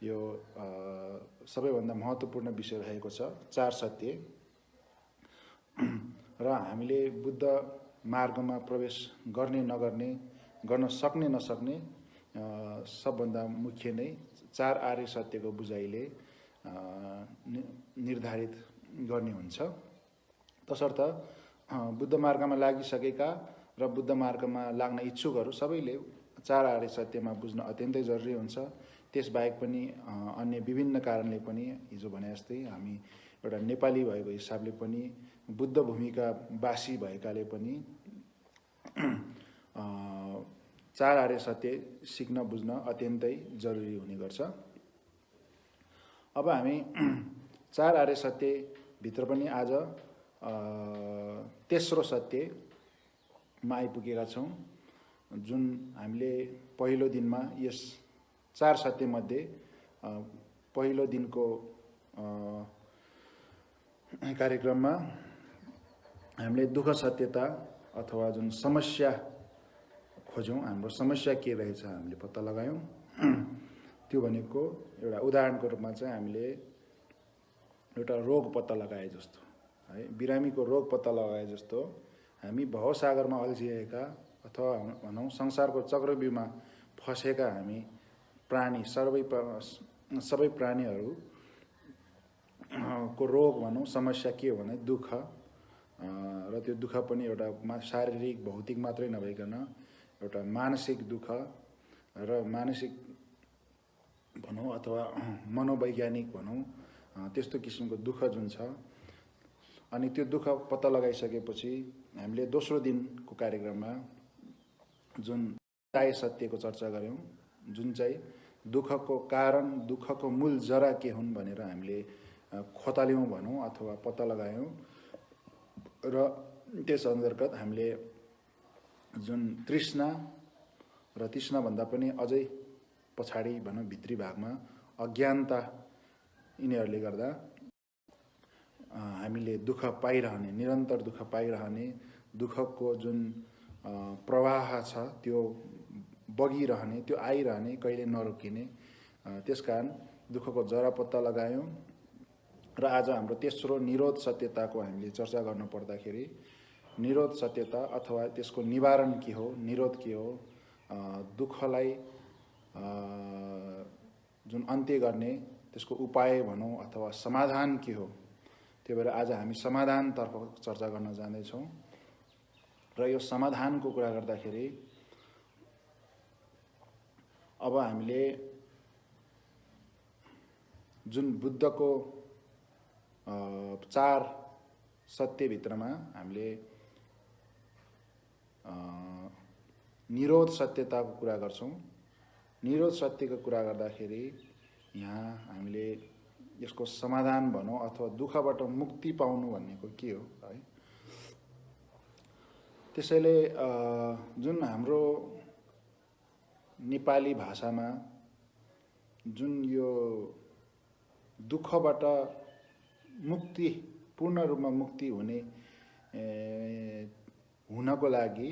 यो सबैभन्दा महत्त्वपूर्ण विषय रहेको छ, 4 सत्य। र हामीले बुद्ध मार्गमा प्रवेश गर्ने नगर्ने, गर्न सक्ने नसक्ने सबभन्दा मुख्य नै 4 आर्य सत्यको बुझाइले निर्धारित गर्ने हुन्छ। तसर्थ बुद्ध मार्गमा लागिसकेका र बुद्ध मार्गमा लाग्न इच्छुकहरू सबैले 4 आर्य सत्यमा बुझ्न अत्यन्तै जरुरी हुन्छ। त्यसबाहेक पनि अन्य विभिन्न कारणले पनि हिजो भने जस्तै हामी एउटा नेपाली भएको हिसाबले पनि बुद्ध भूमिका वासी भएकाले पनि 4 आर्य सत्य सिक्न बुझ्न अत्यन्तै जरुरी हुने गर्छ। अब हामी 4 आर्य सत्य भित्र पनि आज तेस्रो सत्यमा आइपुगेका छौँ, जुन हामीले पहिलो दिनमा यस 4 सत्य मध्ये पहिलो दिनको कार्यक्रममा हामीले दुःख सत्यता अथवा जुन समस्या खोज्यौँ, हाम्रो समस्या के रहेछ हामीले पत्ता लगायौँ। त्यो भनेको एउटा उदाहरणको रूपमा चाहिँ हामीले एउटा रोग पत्ता लगाए जस्तो है, बिरामीको रोग पत्ता लगाए जस्तो हामी भवसागरमा अल्झिएका अथवा भनौँ संसारको चक्रव्यूहमा फसेका हामी प्राणी सबै प्राणीहरू को रोग भनौँ, समस्या के हो भने दुःख। र त्यो दुःख पनि एउटा शारीरिक भौतिक मात्रै नभइकन एउटा मानसिक दुःख र मानसिक भनौँ अथवा मनोवैज्ञानिक भनौँ, त्यस्तो किसिमको दुःख जुन छ। अनि त्यो दुःख पत्ता लगाइसकेपछि हामीले दोस्रो दिनको कार्यक्रममा जुन आर्य सत्यको चर्चा गऱ्यौँ, जुन चाहिँ दुःखको कारण, दुःखको मूल जरा के हुन् भनेर हामीले खोताल्यौँ भनौँ अथवा पत्ता लगायौँ। र त्यस अन्तर्गत हामीले जुन तृष्णा र तृष्णाभन्दा पनि अझै पछाडि भनौँ भित्री भागमा अज्ञानता, यिनीहरूले गर्दा हामीले दुःख पाइरहने, निरन्तर दुःख पाइरहने, दुःखको जुन प्रवाह छ त्यो बगिरहने, त्यो आइरहने, कहिले नरोकिने। त्यसकारण दुःखको जरा पत्ता लगायौँ। र आज हाम्रो तेस्रो निरोध सत्यताको हामीले चर्चा गर्न पर्दाखेरि निरोध सत्यता अथवा त्यसको निवारण के हो, निरोध के हो, दुःखलाई जुन अन्त्य गर्ने त्यसको उपाय भनौँ अथवा समाधान के हो। त्यही भएर आज हामी समाधानतर्फ चर्चा गर्न जाँदैछौँ। र यो समाधानको कुरा गर्दाखेरि अब हामीले जुन बुद्धको 4 सत्यभित्रमा हामीले निरोध सत्यताको कुरा गर्छौँ। निरोध सत्यको कुरा गर्दाखेरि यहाँ हामीले यसको समाधान भनौँ अथवा दुःखबाट मुक्ति पाउनु भनेको के हो है। त्यसैले जुन हाम्रो नेपाली भाषामा जुन यो दुःखबाट मुक्ति, पूर्ण रूपमा मुक्ति हुनको लागि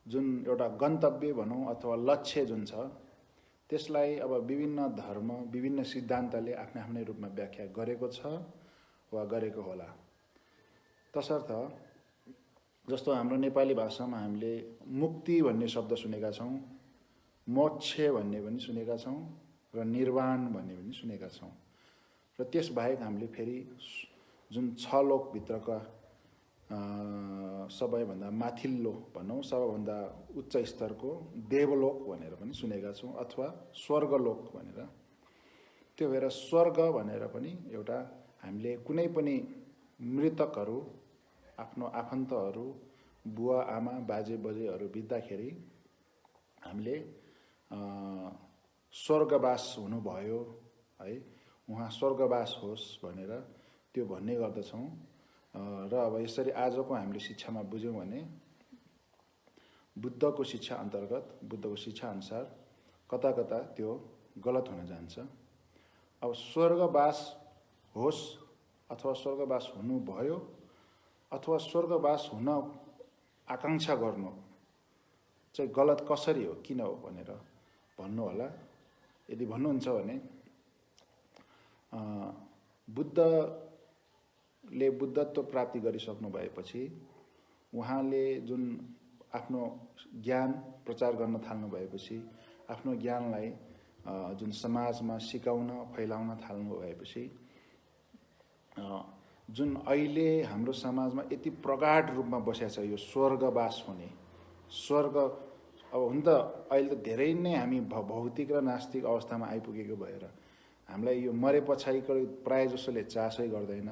जुन एउटा गन्तव्य भनौँ अथवा लक्ष्य जुन छ, त्यसलाई अब विभिन्न धर्म, विभिन्न सिद्धान्तले आफ्नै आफ्नै रूपमा व्याख्या गरेको छ वा गरेको होला। तसर्थ जस्तो हाम्रो नेपाली भाषामा हामीले मुक्ति भन्ने शब्द सुनेका छौँ, मोक्ष भन्ने पनि सुनेका छौँ र निर्वाण भन्ने पनि सुनेका छौँ। र त्यसबाहेक हामीले फेरि जुन 6 लोकभित्रका सबैभन्दा माथिल्लो भनौँ, सबैभन्दा उच्च स्तरको देवलोक भनेर पनि सुनेका छौँ अथवा स्वर्गलोक भनेर। त्यो भएर स्वर्ग भनेर पनि एउटा हामीले कुनै पनि मृतकहरू, आफ्नो आफन्तहरू, बुवा आमा बाजे बजेहरू बित्दाखेरि हामीले स्वर्गवास हुनुभयो है, उहाँ स्वर्गवास होस् भनेर त्यो भन्ने गर्दछौँ। र अब यसरी आजको हामीले शिक्षामा बुझ्यौँ भने बुद्धको शिक्षा अन्तर्गत, बुद्धको शिक्षा अनुसार कता कता त्यो गलत हुन जान्छ। अब स्वर्गवास होस् अथवा स्वर्गवास हुनुभयो अथवा स्वर्गवास हुन आकांक्षा गर्नु चाहिँ गलत कसरी हो, किन हो भनेर भन्नु होला। यदि भन्नुहुन्छ भने बुद्धले बुद्धत्व प्राप्ति गरिसक्नु भएपछि उहाँले जुन आफ्नो ज्ञान प्रचार गर्न थाल्नु भएपछि आफ्नो ज्ञानलाई जुन समाजमा सिकाउन फैलाउन थाल्नु भएपछि जुन अहिले हाम्रो समाजमा यति प्रगाढ रूपमा बसेको छ यो स्वर्गवास हुने स्वर्ग अब हुन त अहिले त धेरै नै हामी भौतिक र नास्तिक अवस्थामा आइपुगेको भएर हामीलाई यो मरे पछाडिको प्रायः जसोले चासै गर्दैन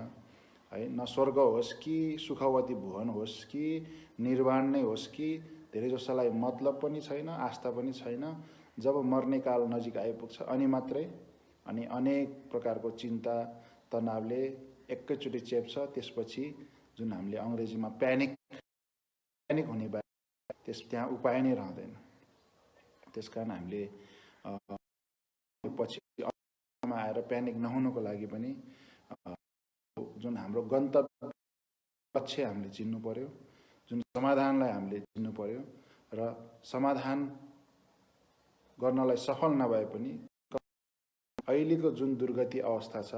है न स्वर्ग होस् कि सुखवती भुवन होस् कि निर्वाण नै होस् कि धेरै जसोलाई मतलब पनि छैन आस्था पनि छैन जब मर्ने काल नजिक आइपुग्छ अनि मात्रै अनि अनेक प्रकारको चिन्ता तनावले एकैचोटि चेप्छ त्यसपछि जुन हामीले अङ्ग्रेजीमा प्यानिक हुने त्यहाँ उपाय नै रहँदैन त्यसकारण हामीले पछि आएर प्यानिक नहुनुको लागि पनि जुन हाम्रो गन्तव्य लक्ष्य हामीले चिन्नु पर्यो जुन समाधानलाई हामीले चिन्नु पर्यो र समाधान गर्नलाई सफल नभए पनि अहिलेको जुन दुर्गति अवस्था छ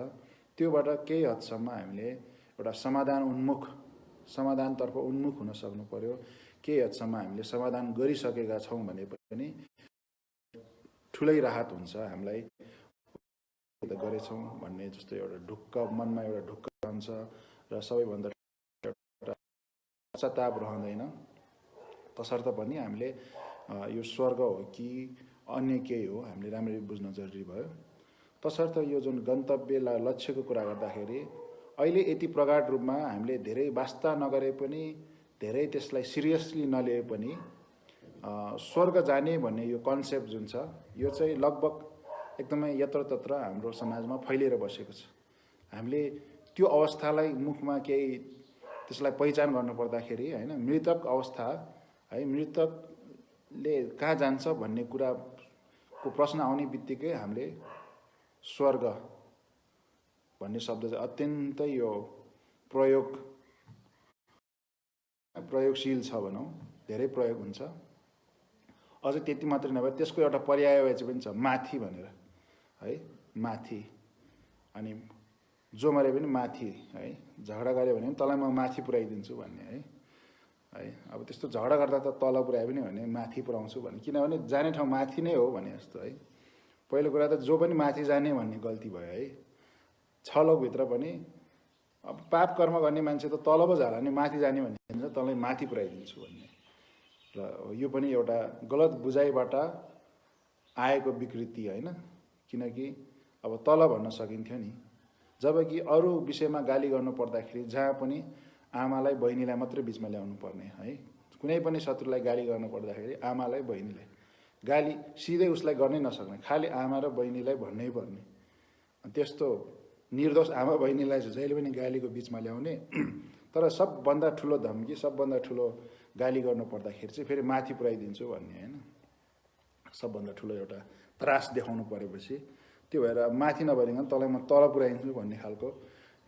त्योबाट केही हदसम्म हामीले एउटा समाधानतर्फ उन्मुख हुन सक्नु पर्यो केही हदसम्म हामीले समाधान गरिसकेका छौँ भने पनि ठुलै राहत हुन्छ हामीलाई गरेछौँ भन्ने जस्तो एउटा ढुक्क मनमा एउटा ढुक्क रहन्छ र सबैभन्दा पश्चाताप रहँदैन तसर्थ पनि हामीले यो स्वर्ग हो कि अन्य केही हो हामीले राम्ररी बुझ्न जरुरी भयो तसर्थ यो जुन गन्तव्यलाई लक्ष्यको कुरा गर्दाखेरि अहिले यति प्रगाढ रूपमा हामीले धेरै वास्ता नगरे पनि धेरै त्यसलाई सिरियसली नलिए पनि स्वर्ग जाने भन्ने यो कन्सेप्ट जुन छ यो चाहिँ लगभग एकदमै यत्रतत्र हाम्रो समाजमा फैलिएर बसेको छ हामीले त्यो अवस्थालाई मुखमा केही त्यसलाई पहिचान गर्नु पर्दाखेरि हैन मृतक अवस्था है मृतकले कहाँ जान्छ भन्ने कुराको प्रश्न आउने बित्तिकै हामीले स्वर्ग भन्ने शब्द चाहिँ अत्यन्तै यो प्रयोगशील छ भनौँ धेरै प्रयोग हुन्छ अझ त्यति मात्रै नभए त्यसको एउटा पर्यायवाची पनि छ माथि भनेर है माथि अनि जो मरे पनि माथि है झगडा गरे भने तँलाई म माथि पुर्याइदिन्छु भन्ने है अब त्यस्तो झगडा गर्दा त तल पुर्याए पनि भने माथि पुर्याउँछु भन्ने किनभने जाने ठाउँ माथि नै हो भने जस्तो है पहिलो कुरा त जो पनि माथि जाने भन्ने गल्ती भयो है छ लोकभित्र पनि अब पाप कर्म गर्ने मान्छे त तल पो जाला नि माथि जाने भन्ने तँलाई माथि पुर्याइदिन्छु भन्ने र यो पनि एउटा गलत बुझाइबाट आएको विकृति होइन किनकि अब तल भन्न सकिन्थ्यो नि जबकि अरू विषयमा गाली गर्नु पर्दाखेरि जहाँ पनि आमालाई बहिनीलाई मात्रै बिचमा ल्याउनु पर्ने है कुनै पनि शत्रुलाई गाली गर्नु पर्दाखेरि आमालाई बहिनीलाई गाली सिधै उसलाई गर्नै नसक्ने खालि आमा र बहिनीलाई भन्नै पर्ने त्यस्तो निर्दोष आमा बहिनीलाई जहिले पनि गालीको बिचमा ल्याउने तर सबभन्दा ठुलो धम्की सबभन्दा ठुलो गाली गर्नु पर्दाखेरि चाहिँ फेरि माथि पुर्याइदिन्छु भन्ने होइन सबभन्दा ठुलो एउटा त्रास देखाउनु परेपछि त्यो भएर माथि नभइकन तँलाई म तल पुर्याइदिन्छु भन्ने खालको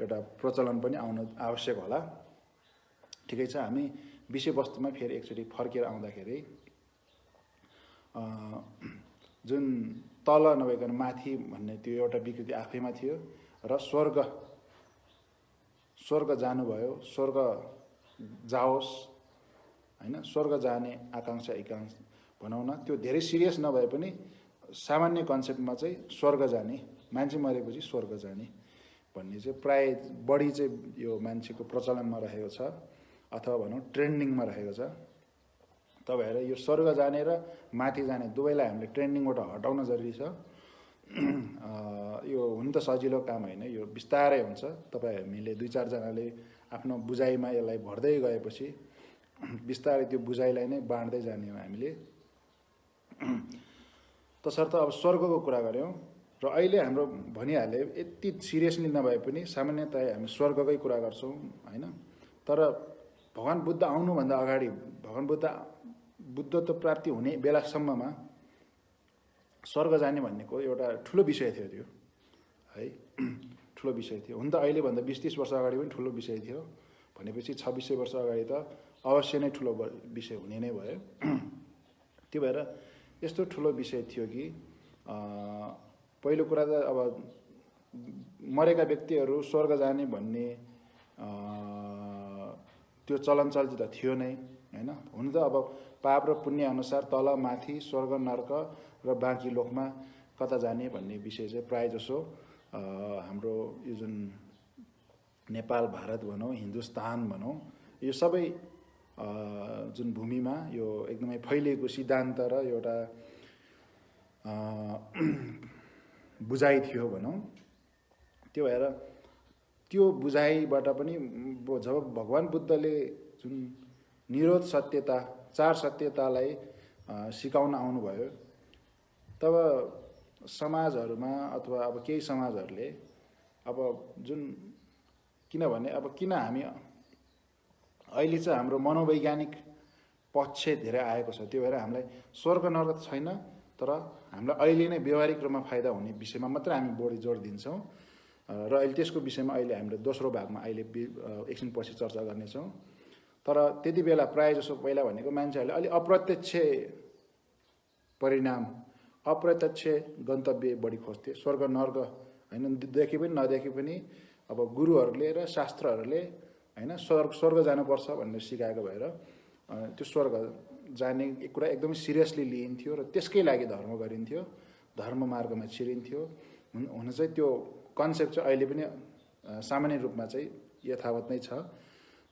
एउटा प्रचलन पनि आउन आवश्यक होला ठिकै छ हामी विषयवस्तुमा फेरि एकचोटि फर्केर आउँदाखेरि जुन तल नभइकन माथि भन्ने त्यो एउटा विकृति आफैमा थियो र स्वर्ग जानुभयो स्वर्ग जाओस् हैन स्वर्ग जाने आकांक्षा भनौँ न त्यो धेरै सिरियस नभए पनि सामान्य कन्सेप्टमा चाहिँ स्वर्ग जाने मान्छे मरेपछि स्वर्ग जाने भन्ने चाहिँ प्राय बढी चाहिँ यो मान्छेको प्रचलनमा रहेको छ अथवा भनौँ ट्रेन्डिङमा रहेको छ त भएर यो स्वर्ग जाने र माथि जाने दुवैलाई हामीले ट्रेन्डिङबाट हटाउन जरुरी छ यो हुन त सजिलो काम होइन यो बिस्तारै हुन्छ तपाईँ हामीले 2-4 जनाले आफ्नो बुझाइमा यसलाई भर्दै गएपछि बिस्तारै त्यो बुझाइलाई नै बाँड्दै जाने हो हामीले तसर्थ अब स्वर्गको कुरा गऱ्यौँ र अहिले हाम्रो भनिहाले यति सिरियसली नभए पनि सामान्यतया हामी स्वर्गकै कुरा गर्छौँ होइन तर भगवान बुद्ध आउनुभन्दा अगाडि भगवान बुद्धत्व प्राप्ति हुने बेलासम्ममा स्वर्ग जाने भन्नेको एउटा ठुलो विषय थियो त्यो है ठुलो विषय थियो हुन त अहिलेभन्दा 20-30 वर्ष अगाडि पनि ठुलो विषय थियो भनेपछि 2600 वर्ष अगाडि त अवश्य नै ठुलो विषय हुने नै भयो त्यो भएर यस्तो ठुलो विषय थियो कि पहिलो कुरा त अब मरेका व्यक्तिहरू स्वर्ग जाने भन्ने त्यो चलन चल्ती त थियो नै हैन। हुन त अब पाप र पुण्य अनुसार तल माथि स्वर्ग नर्क र बाँकी लोकमा कता जाने भन्ने विषय चाहिँ प्रायः जसो हाम्रो यो जुन नेपाल भारत भनौँ हिन्दुस्तान भनौँ यो सबै जुन भूमिमा यो एकदमै फैलिएको सिद्धान्त र एउटा बुझाइ थियो भनौँ। त्यो भएर त्यो बुझाइबाट पनि जब भगवान बुद्धले जुन निरोध सत्यता चार सत्यतालाई सिकाउन आउनुभयो तब समाजहरूमा अथवा अब केही समाजहरूले अब जुन किनभने अब किन हामी अहिले चाहिँ हाम्रो मनोवैज्ञानिक पक्ष धेरै आएको छ त्यो भएर हामीलाई स्वर्ग नरक छैन तर हामीलाई अहिले नै व्यवहारिक रूपमा फाइदा हुने विषयमा मात्रै हामी बढी जोड दिन्छौँ र अहिले त्यसको विषयमा अहिले हामीले दोस्रो भागमा अहिले एकछिनपछि चर्चा गर्नेछौँ। तर त्यति बेला प्रायः जसो पहिला भनेको मान्छेहरूले अलि अप्रत्यक्ष परिणाम अप्रत्यक्ष गन्तव्य बढी खोज्थे स्वर्ग नर्क हैन देखे पनि नदेखे पनि अब गुरुहरूले र शास्त्रहरूले हैन स्वर्ग जानुपर्छ भनेर सिकाएको भएर त्यो स्वर्ग जाने कुरा एकदमै सिरियसली लिइन्थ्यो र त्यसकै लागि धर्म गरिन्थ्यो धर्म मार्गमा छिरिन्थ्यो। हुन चाहिँ त्यो कन्सेप्ट चाहिँ अहिले पनि सामान्य रूपमा चाहिँ यथावत नै छ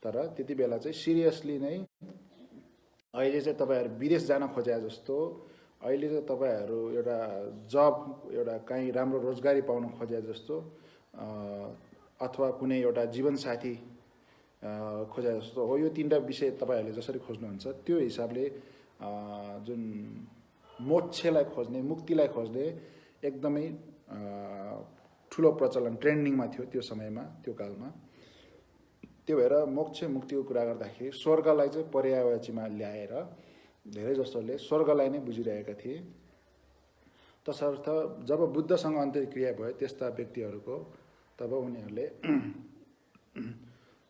तर त्यति बेला चाहिँ सिरियसली नै अहिले चाहिँ तपाईहरु विदेश जान खोजे जस्तो अहिले चाहिँ तपाईहरु एउटा जब एउटा कहीँ राम्रो रोजगारी पाउन खोजे जस्तो अथवा कुनै एउटा जीवनसाथी खोजे जस्तो हो यो तीनटा विषय तपाईहरुले जसरी खोज्नुहुन्छ त्यो हिसाबले जुन मोक्षलाई खोज्ने मुक्तिलाई खोज्ने एकदमै ठुलो प्रचलन ट्रेन्डिङमा थियो त्यो समयमा त्यो कालमा। त्यो भएर मोक्ष मुक्तिको कुरा गर्दाखेरि स्वर्गलाई चाहिँ पर्यायवाचीमा ल्याएर धेरै जसोले स्वर्गलाई नै बुझिरहेका थिए। तसर्थ जब बुद्धसँग अन्तर्क्रिया भयो त्यस्ता व्यक्तिहरूको तब उनीहरूले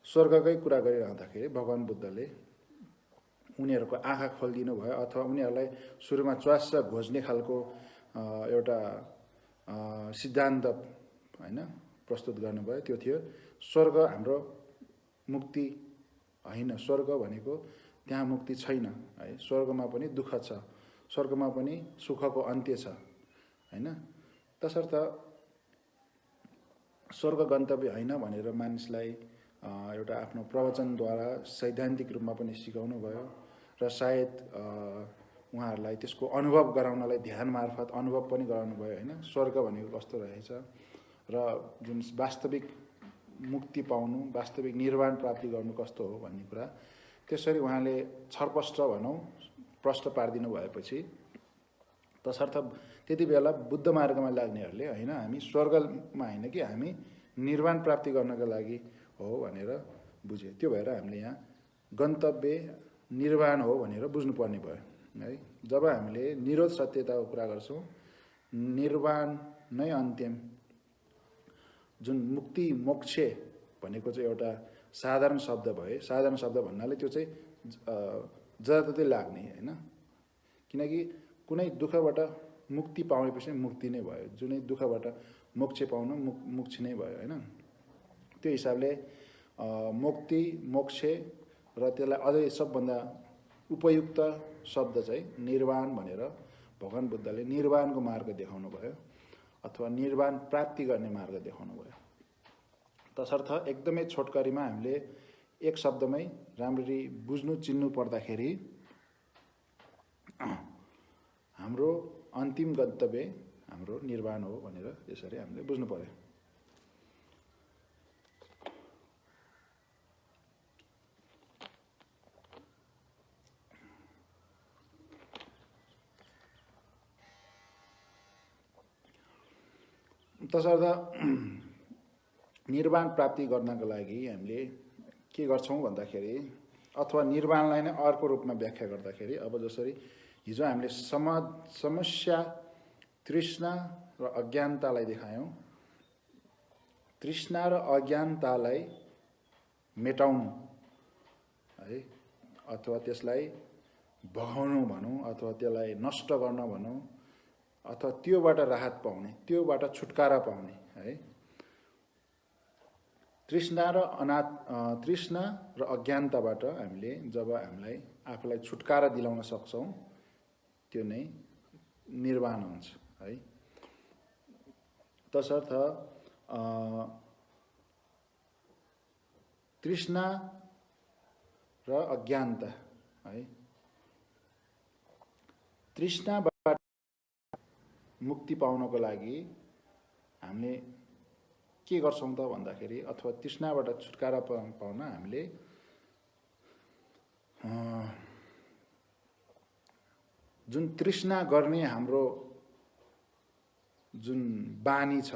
स्वर्गकै कुरा गरिरहँदाखेरि भगवान बुद्धले उनीहरूको आँखा खोलिदिनु भयो अथवा उनीहरूलाई सुरुमा च्वास्स घोज्ने खालको एउटा सिद्धान्त हैन प्रस्तुत गर्नुभयो। त्यो थियो स्वर्ग हाम्रो मुक्ति हैन स्वर्ग भनेको त्यहाँ मुक्ति छैन है स्वर्गमा पनि दुःख छ स्वर्गमा पनि सुखको अन्त्य छ हैन। तसर्थ स्वर्ग गन्तव्य हैन भनेर मानिसलाई एउटा आफ्नो प्रवचनद्वारा सैद्धान्तिक रूपमा पनि सिकाउनु भयो र सायद उहाँहरूलाई त्यसको अनुभव गराउनलाई ध्यान मार्फत अनुभव पनि गराउनु भयो हैन स्वर्ग भनेको कस्तो रहेछ र जुन वास्तविक मुक्ति पाउनु वास्तविक निर्वाण प्राप्ति गर्नु कस्तो हो भन्ने कुरा त्यसरी उहाँले छरपष्ट भनौं प्रश्न पार्दिनु भएपछि तसर्थ त्यति बेला बुद्ध मार्गमा लाग्नेहरूले हैन हामी स्वर्गमा हैन कि हामी निर्वाण प्राप्ति गर्नका लागि हो भनेर बुझे। त्यो भएर हामीले यहाँ गन्तव्य निर्वाण हो भनेर बुझ्नु पर्ने भयो है। जब हामीले निरोध सत्यताको कुरा गर्छौं निर्वाण नै अन्तिम जुन मुक्ति मोक्ष भनेको चाहिँ एउटा साधारण शब्द भयो। साधारण शब्द भन्नाले त्यो चाहिँ जताततै लाग्ने हैन किनकि कुनै दुःखबाट मुक्ति पाउनेपछि मुक्ति नै भयो जुनै दुःखबाट मोक्ष पाउनु मोक्ष नै भयो हैन। त्यो हिसाबले मुक्ति मोक्ष र त्यसलाई अझै सबभन्दा उपयुक्त शब्द चाहिँ निर्वाण भनेर भगवान बुद्धले निर्वाणको मार्ग देखाउनु भयो अथवा निर्वाण प्राप्ति गर्ने मार्ग देखाउनु भयो। तसर्थ एकदमै छोटकरीमा हामीले एक शब्दमै राम्ररी बुझ्नु चिन्नु पर्दाखेरि हाम्रो अन्तिम गन्तव्य हाम्रो निर्वाण हो भनेर यसरी हामीले बुझ्नु पर्यो। तसर्थ निर्वाण प्राप्ति गर्नको लागि हामीले के गर्छौं भन्दाखेरि अथवा निर्वाणलाई नै अर्को रूपमा व्याख्या गर्दाखेरि अब जसरी हिजो हामीले समस्या तृष्णा र अज्ञानतालाई देखायौं तृष्णा र अज्ञानतालाई मेटाउनु है अथवा त्यसलाई भगाउनु भनौं अथवा त्यसलाई नष्ट गर्न भनौं अथवा त्योबाट राहत पाउने, त्योबाट छुटकारा पाउने है। तृष्णा र अज्ञानताबाट हामीले जब हामीलाई आफूलाई छुटकारा दिलाउन सक्छौँ त्यो नै निर्वाण हुन्छ है। तसर्थ तृष्णा र अज्ञानता है, तृष्णाबाट मुक्ति पाउनको लागि हामीले के गर्छौँ त भन्दाखेरि, अथवा तृष्णाबाट छुटकारा पाउन हामीले जुन तृष्णा गर्ने हाम्रो जुन बानी छ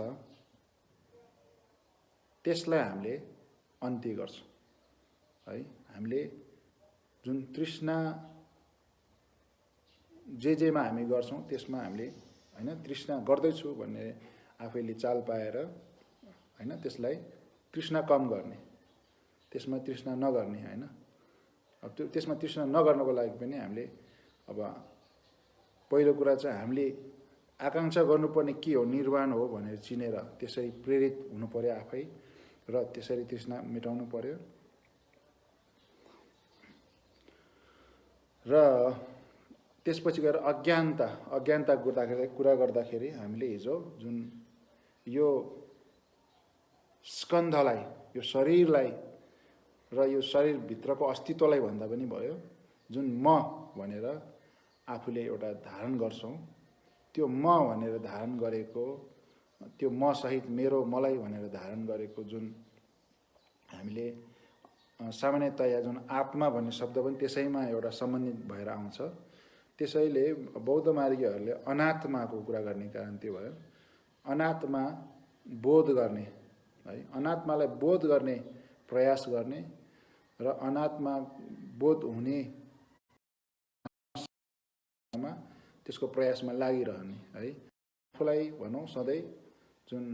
त्यसलाई हामीले अन्त्य गर्छौँ है। हामीले जुन तृष्णा जेमा हामी गर्छौँ त्यसमा हामीले हैन तृष्णा गर्दैछु भन्ने आफैले चाल पाएर हैन त्यसलाई तृष्णा कम गर्ने, त्यसमा तृष्णा नगर्ने हैन। अब त्यो त्यसमा तृष्णा नगर्नको लागि पनि हामीले अब पहिलो कुरा चाहिँ हामीले आकांक्षा गर्नुपर्ने के हो, निर्वाण हो भनेर चिनेर त्यसरी प्रेरित हुनु पर्यो आफै र त्यसरी तृष्णा मेटाउनु पर्यो। र त्यसपछि गएर अज्ञानता कुरा गर्दाखेरि हामीले हिजो जुन यो स्कन्धलाई, यो शरीरलाई र यो शरीरभित्रको अस्तित्वलाई भन्दा पनि भयो, जुन म भनेर आफूले एउटा धारण गर्छौँ, त्यो म भनेर धारण गरेको, त्यो म सहित मेरो मलाई भनेर धारण गरेको जुन हामीले सामान्यतया जुन आत्मा भन्ने शब्द पनि त्यसैमा एउटा सम्बन्धित भएर आउँछ। त्यसैले बौद्ध मार्गीहरूले अनात्माको कुरा गर्ने कारण त्यो भयो। अनात्मा बोध गर्ने है, अनात्मालाई बोध गर्ने प्रयास गर्ने र अनात्मा बोध हुने त्यसको प्रयासमा लागिरहने है। आफूलाई भनौँ सधैँ जुन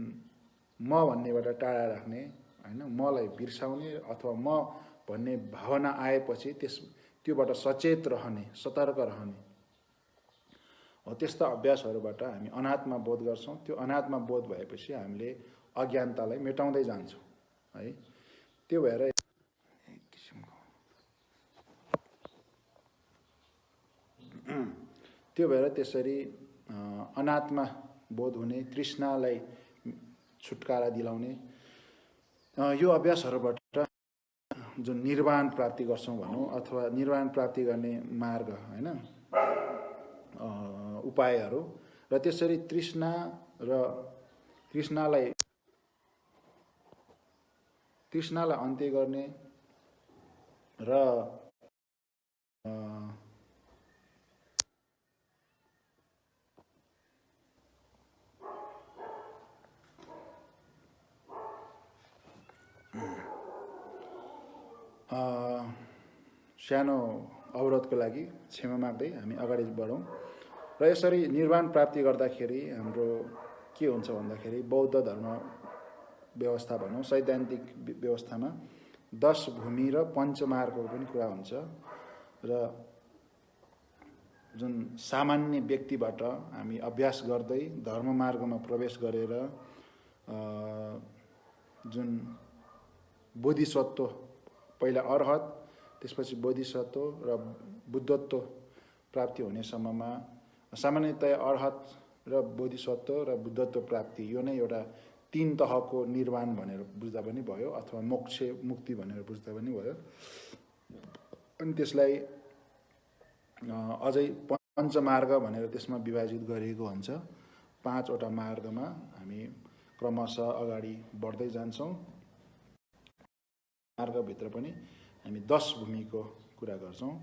म भन्नेबाट टाढा राख्ने हैन, मलाई बिर्साउने अथवा म भन्ने भावना आएपछि त्योबाट सचेत रहने, सतर्क रहने हो। त्यस्ता अभ्यासहरूबाट हामी अनात्मा बोध गर्छौँ। त्यो अनात्मा बोध भएपछि हामीले अज्ञानतालाई मेटाउँदै जान्छौँ है। त्यो भएर त्यसरी अनात्मा बोध हुने, तृष्णालाई छुटकारा दिलाउने यो अभ्यासहरूबाट जुन निर्वाण प्राप्ति गर्छौँ भनौँ, अथवा निर्वाण प्राप्ति गर्ने मार्ग हैन उपायहरू, र त्यसरी तृष्णालाई अन्त्य गर्ने र सानो अवरोधको लागि क्षमा माग्दै हामी अगाडि बढौँ। र यसरी निर्वाण प्राप्ति गर्दाखेरि हाम्रो के हुन्छ भन्दाखेरि बौद्ध धर्म व्यवस्था भनौँ, सैद्धान्तिक व्यवस्थामा 10 भूमि र पञ्चमार्गको पनि कुरा हुन्छ। र जुन सामान्य व्यक्तिबाट हामी अभ्यास गर्दै धर्म मार्गमा प्रवेश गरेर जुन बोधिसत्व, पहिला अर्हत, त्यसपछि बोधिसत्व र बुद्धत्व प्राप्ति हुनेसम्ममा सामान्यतया अर्हत र बोधिसत्व र बुद्धत्व प्राप्ति यो नै एउटा 3 तहको निर्वाण भनेर बुझ्दा पनि भयो, अथवा मोक्ष मुक्ति भनेर बुझ्दा पनि भयो। अनि त्यसलाई अझै पञ्चमार्ग भनेर त्यसमा विभाजित गरिएको हुन्छ। 5 वटा मार्गमा हामी क्रमशः अगाडि बढ्दै जान्छौँ। मार्गभित्र पनि हामी 10 भूमिको कुरा गर्छौँ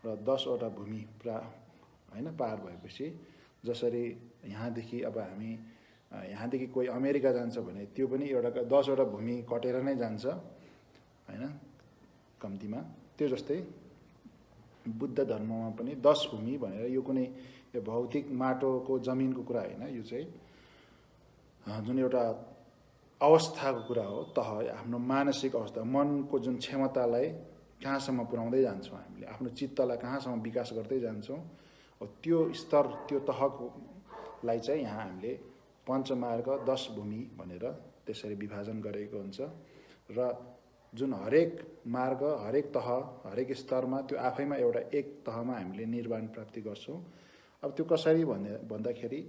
र 10 वटा भूमि पार भएपछि, जसरी यहाँदेखि अब हामी यहाँदेखि कोही अमेरिका जान्छ भने त्यो पनि एउटा 10 वटा भूमि कटेर नै जान्छ हैन कम्तीमा। त्यो जस्तै बुद्ध धर्ममा पनि 10 भूमि भनेर यो कुनै यो भौतिक माटोको जमिनको कुरा होइन, यो चाहिँ जुन एउटा अवस्थाको कुरा हो, तह आफ्नो मानसिक अवस्था, मनको जुन क्षमतालाई कहाँसम्म पुर्याउँदै जान्छौँ हामीले, आफ्नो चित्तलाई कहाँसम्म विकास गर्दै जान्छौँ, त्यो स्तर, त्यो तहको लाई चाहिँ यहाँ हामीले पञ्चमार्ग 10 भूमि भनेर त्यसरी विभाजन गरेको हुन्छ र जुन हरेक मार्ग हरेक तह हरेक स्तरमा त्यो आफैमा एउटा एक तहमा हामीले निर्वाण प्राप्ति गर्छौँ। अब त्यो कसरी भन्दाखेरि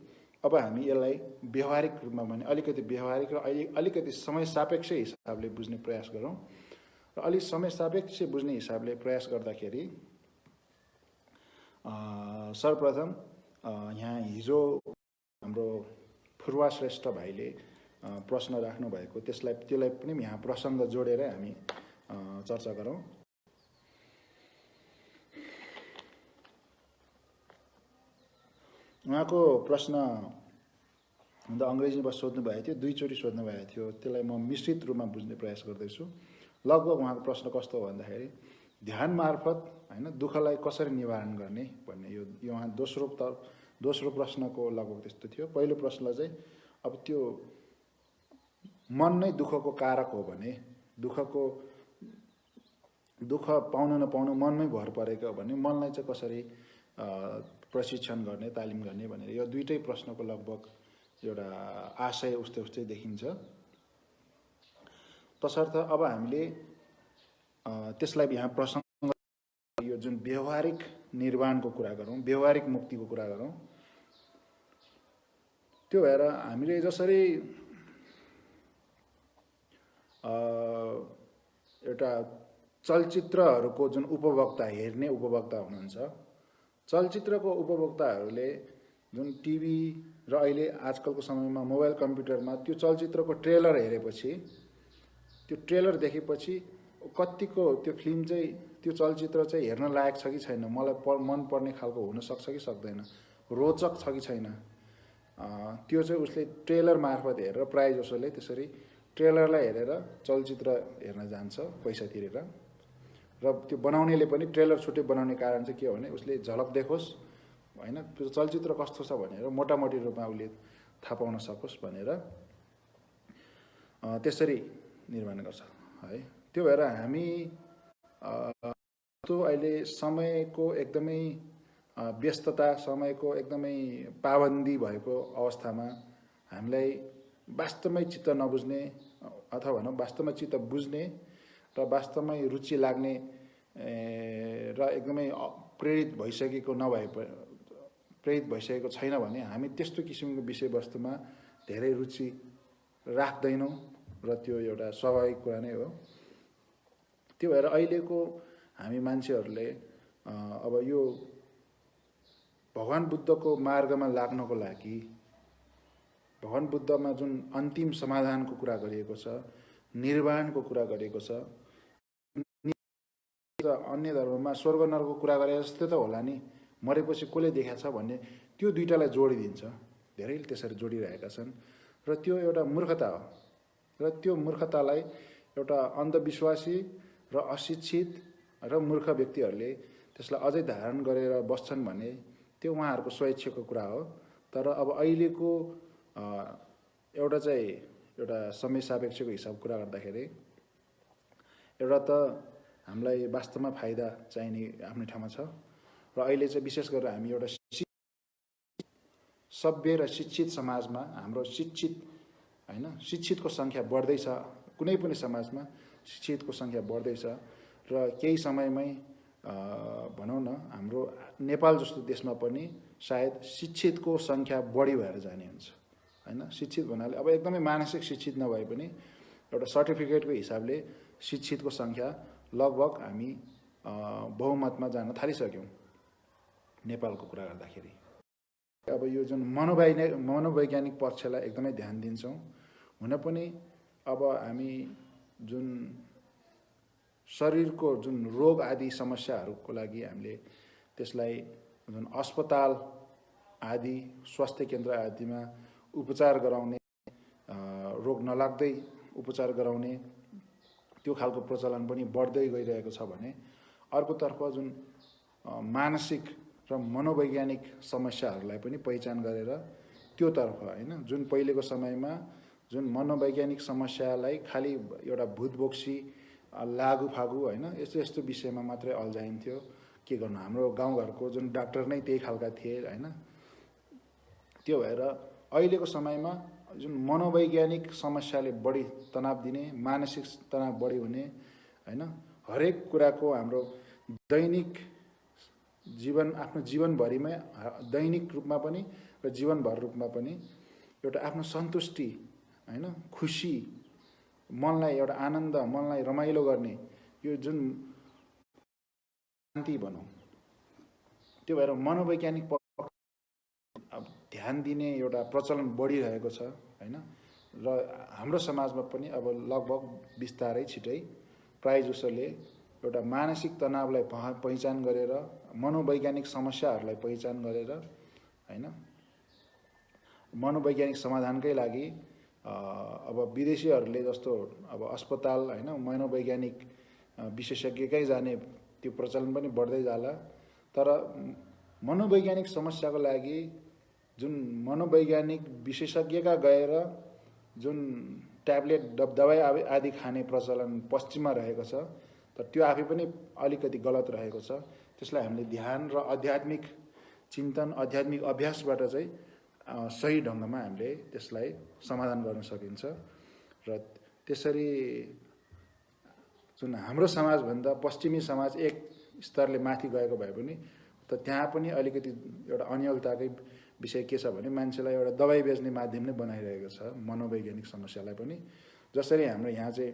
अब हामी यसलाई व्यवहारिक रूपमा भने अलिकति व्यवहारिक र अलिकति समय सापेक्ष हिसाबले बुझ्ने प्रयास गरौँ र अलि समय सापेक्ष बुझ्ने हिसाबले प्रयास गर्दाखेरि सर्वप्रथम यहाँ हिजो हाम्रो फुर्वा श्रेष्ठ भाइले प्रश्न राख्नु भएको त्यसलाई पनि यहाँ प्रसङ्ग जोडेरै हामी चर्चा गरौँ। उहाँको प्रश्न अङ्ग्रेजीमा सोध्नु भएको थियो, दुईचोटि सोध्नु भएको थियो, त्यसलाई म मिश्रित रूपमा बुझ्ने प्रयास गर्दैछु। लगभग उहाँको प्रश्न कस्तो हो भन्दाखेरि ध्यान मार्फत हैन दुःखलाई कसरी निवारण गर्ने भन्ने यो उहाँ दोस्रो प्रश्नको लगभग त्यस्तो थियो। पहिलो प्रश्न चाहिँ अब त्यो मन नै दुःखको कारक हो भने दुःख पाउनु नपाउनु मनमै भर परेको हो भने मनलाई चाहिँ कसरी प्रशिक्षण गर्ने तालिम गर्ने भनेर यो दुईटै प्रश्नको लगभग एउटा आशय उस्तै देखिन्छ। तसर्थ अब हामीले त्यसलाई यहाँ प्रसङ्ग यो जुन व्यवहारिक निर्वाणको कुरा गरौँ, व्यवहारिक मुक्तिको कुरा गरौँ। त्यो भएर हामीले जसरी एउटा चलचित्रहरूको जुन उपभोक्ता हेर्ने उपभोक्ता हुनुहुन्छ, चलचित्रको उपभोक्ताहरूले जुन टिभी र अहिले आजकलको समयमा मोबाइल कम्प्युटरमा त्यो चलचित्रको ट्रेलर हेरेपछि त्यो ट्रेलर देखेपछि कतिको त्यो फिल्म चाहिँ त्यो चलचित्र चाहिँ हेर्न लायक छ कि छैन, मलाई मन पर्ने खालको हुन सक्छ कि सक्दैन, रोचक छ कि छैन, त्यो चाहिँ उसले ट्रेलर मार्फत हेरेर प्राय जसोले त्यसरी ट्रेलरलाई हेरेर चलचित्र हेर्न जान्छ पैसा तिरेर। र त्यो बनाउनेले पनि ट्रेलर छुट्टै बनाउने कारण चाहिँ के हो भने उसले झलक देखोस् हैन, त्यो चलचित्र कस्तो छ भनेर मोटामोटी रूपमा उसले थाहा पाउन सकोस् भनेर त्यसरी निर्माण गर्छ है। त्यो भएर हामी त्यो अहिले समयको एकदमै व्यस्तता, समयको एकदमै पाबन्दी भएको अवस्थामा हामीलाई वास्तवमै चित्त नबुझ्ने अथवा भनौँ वास्तवमा चित्त बुझ्ने र वास्तवमै रुचि लाग्ने र एकदमै प्रेरित भइसकेको छैन भने हामी त्यस्तो किसिमको विषयवस्तुमा धेरै रुचि राख्दैनौँ र त्यो एउटा स्वाभाविक कुरा नै हो। त्यो भएर अहिलेको हामी मान्छेहरूले अब यो भगवान बुद्धको मार्गमा लाग्नको लागि भगवान बुद्धमा जुन अन्तिम समाधानको कुरा गरिएको छ, निर्वाणको कुरा गरिएको छ, अन्य धर्ममा स्वर्ग नरकको कुरा गरे जस्तै त होला नि, मरेपछि कसले देखाएको छ भन्ने त्यो दुईटालाई जोडिदिन्छ, धेरैले त्यसरी जोडिरहेका छन् र त्यो एउटा मूर्खता हो। र त्यो मूर्खतालाई एउटा अन्धविश्वासी र अशिक्षित र मूर्ख व्यक्तिहरूले त्यसलाई अझै धारण गरेर बस्छन् भने त्यो उहाँहरूको स्वेच्छाको कुरा हो। तर अब अहिलेको एउटा समय सापेक्षको हिसाब कुरा गर्दाखेरि एउटा त हामीलाई वास्तवमा फाइदा चाहिने आफ्नो ठाउँमा छ र अहिले चाहिँ विशेष गरेर हामी एउटा सभ्य र शिक्षित समाजमा हाम्रो शिक्षितको सङ्ख्या बढ्दैछ, कुनै पनि समाजमा शिक्षितको सङ्ख्या बढ्दैछ र केही समयमै भनौँ न हाम्रो नेपाल जस्तो देशमा पनि सायद शिक्षितको सङ्ख्या बढी भएर जाने हुन्छ हैन। शिक्षित भन्नाले अब एकदमै मानसिक शिक्षित नभए पनि एउटा सर्टिफिकेटको हिसाबले शिक्षितको सङ्ख्या लगभग हामी बहुमतमा जान थालिसक्यौँ नेपालको कुरा गर्दाखेरि। अब यो जुन मनोवैज्ञानिक पक्षलाई एकदमै ध्यान दिन्छौँ। हुन पनि अब हामी जुन शरीरको जुन रोग आदि समस्याहरूको लागि हामीले त्यसलाई जुन अस्पताल आदि स्वास्थ्य केन्द्र आदिमा उपचार गराउने, रोग नलाग्दै उपचार गराउने त्यो खालको प्रचलन पनि बढ्दै गइरहेको छ भने अर्कोतर्फ जुन मानसिक र मनोवैज्ञानिक समस्याहरूलाई पनि पहिचान गरेर त्योतर्फ हैन, जुन पहिलेको समयमा जुन मनोवैज्ञानिक समस्यालाई खालि एउटा भूतबोक्सी लागुफागु हैन यस्तो विषयमा मात्रै अल्झाइन्थ्यो। के गर्नु, हाम्रो गाउँघरको जुन डाक्टर नै त्यही खालका थिए हैन, त्यो भएर अहिलेको समयमा जुन मनोवैज्ञानिक समस्याले बढी तनाव दिने, मानसिक तनाव बढी हुने हैन, हरेक कुराको हाम्रो दैनिक जीवन, आफ्नो जीवनभरिमै दैनिक रूपमा पनि र जीवनभर रूपमा पनि एउटा आफ्नो सन्तुष्टि हैन, खुसी, मनलाई एउटा आनन्द, मनलाई रमाइलो गर्ने यो जुन शान्ति भनौँ, त्यो भएर मनोवैज्ञानिक अब ध्यान दिने एउटा प्रचलन बढिरहेको छ हैन। र हाम्रो समाजमा पनि अब लगभग बिस्तारै छिटै प्रायःजसोले एउटा मानसिक तनावलाई पहिचान गरेर, मनोवैज्ञानिक समस्याहरूलाई पहिचान गरेर हैन, मनोवैज्ञानिक समाधानकै लागि अब विदेशीहरूले जस्तो अब अस्पताल हैन, मनोवैज्ञानिक विशेषज्ञकै जाने त्यो प्रचलन पनि बढ्दै जाला। तर मनोवैज्ञानिक समस्याको लागि जुन मनोवैज्ञानिक विशेषज्ञका गएर जुन ट्याब्लेट दबाई आदि खाने प्रचलन पश्चिममा रहेको छ, तर त्यो आफै पनि अलिकति गलत रहेको छ। त्यसलाई हामीले ध्यान र आध्यात्मिक चिन्तन, आध्यात्मिक अभ्यासबाट चाहिँ सही ढङ्गमा हामीले त्यसलाई समाधान गर्न सकिन्छ। र त्यसरी जुन हाम्रो समाजभन्दा पश्चिमी समाज एक स्तरले माथि गएको भए पनि त त्यहाँ पनि अलिकति एउटा अन्यलताकै विषय के छ भने मान्छेलाई एउटा दबाई बेच्ने माध्यम नै बनाइरहेको छ मनोवैज्ञानिक समस्यालाई पनि। जसरी हाम्रो यहाँ चाहिँ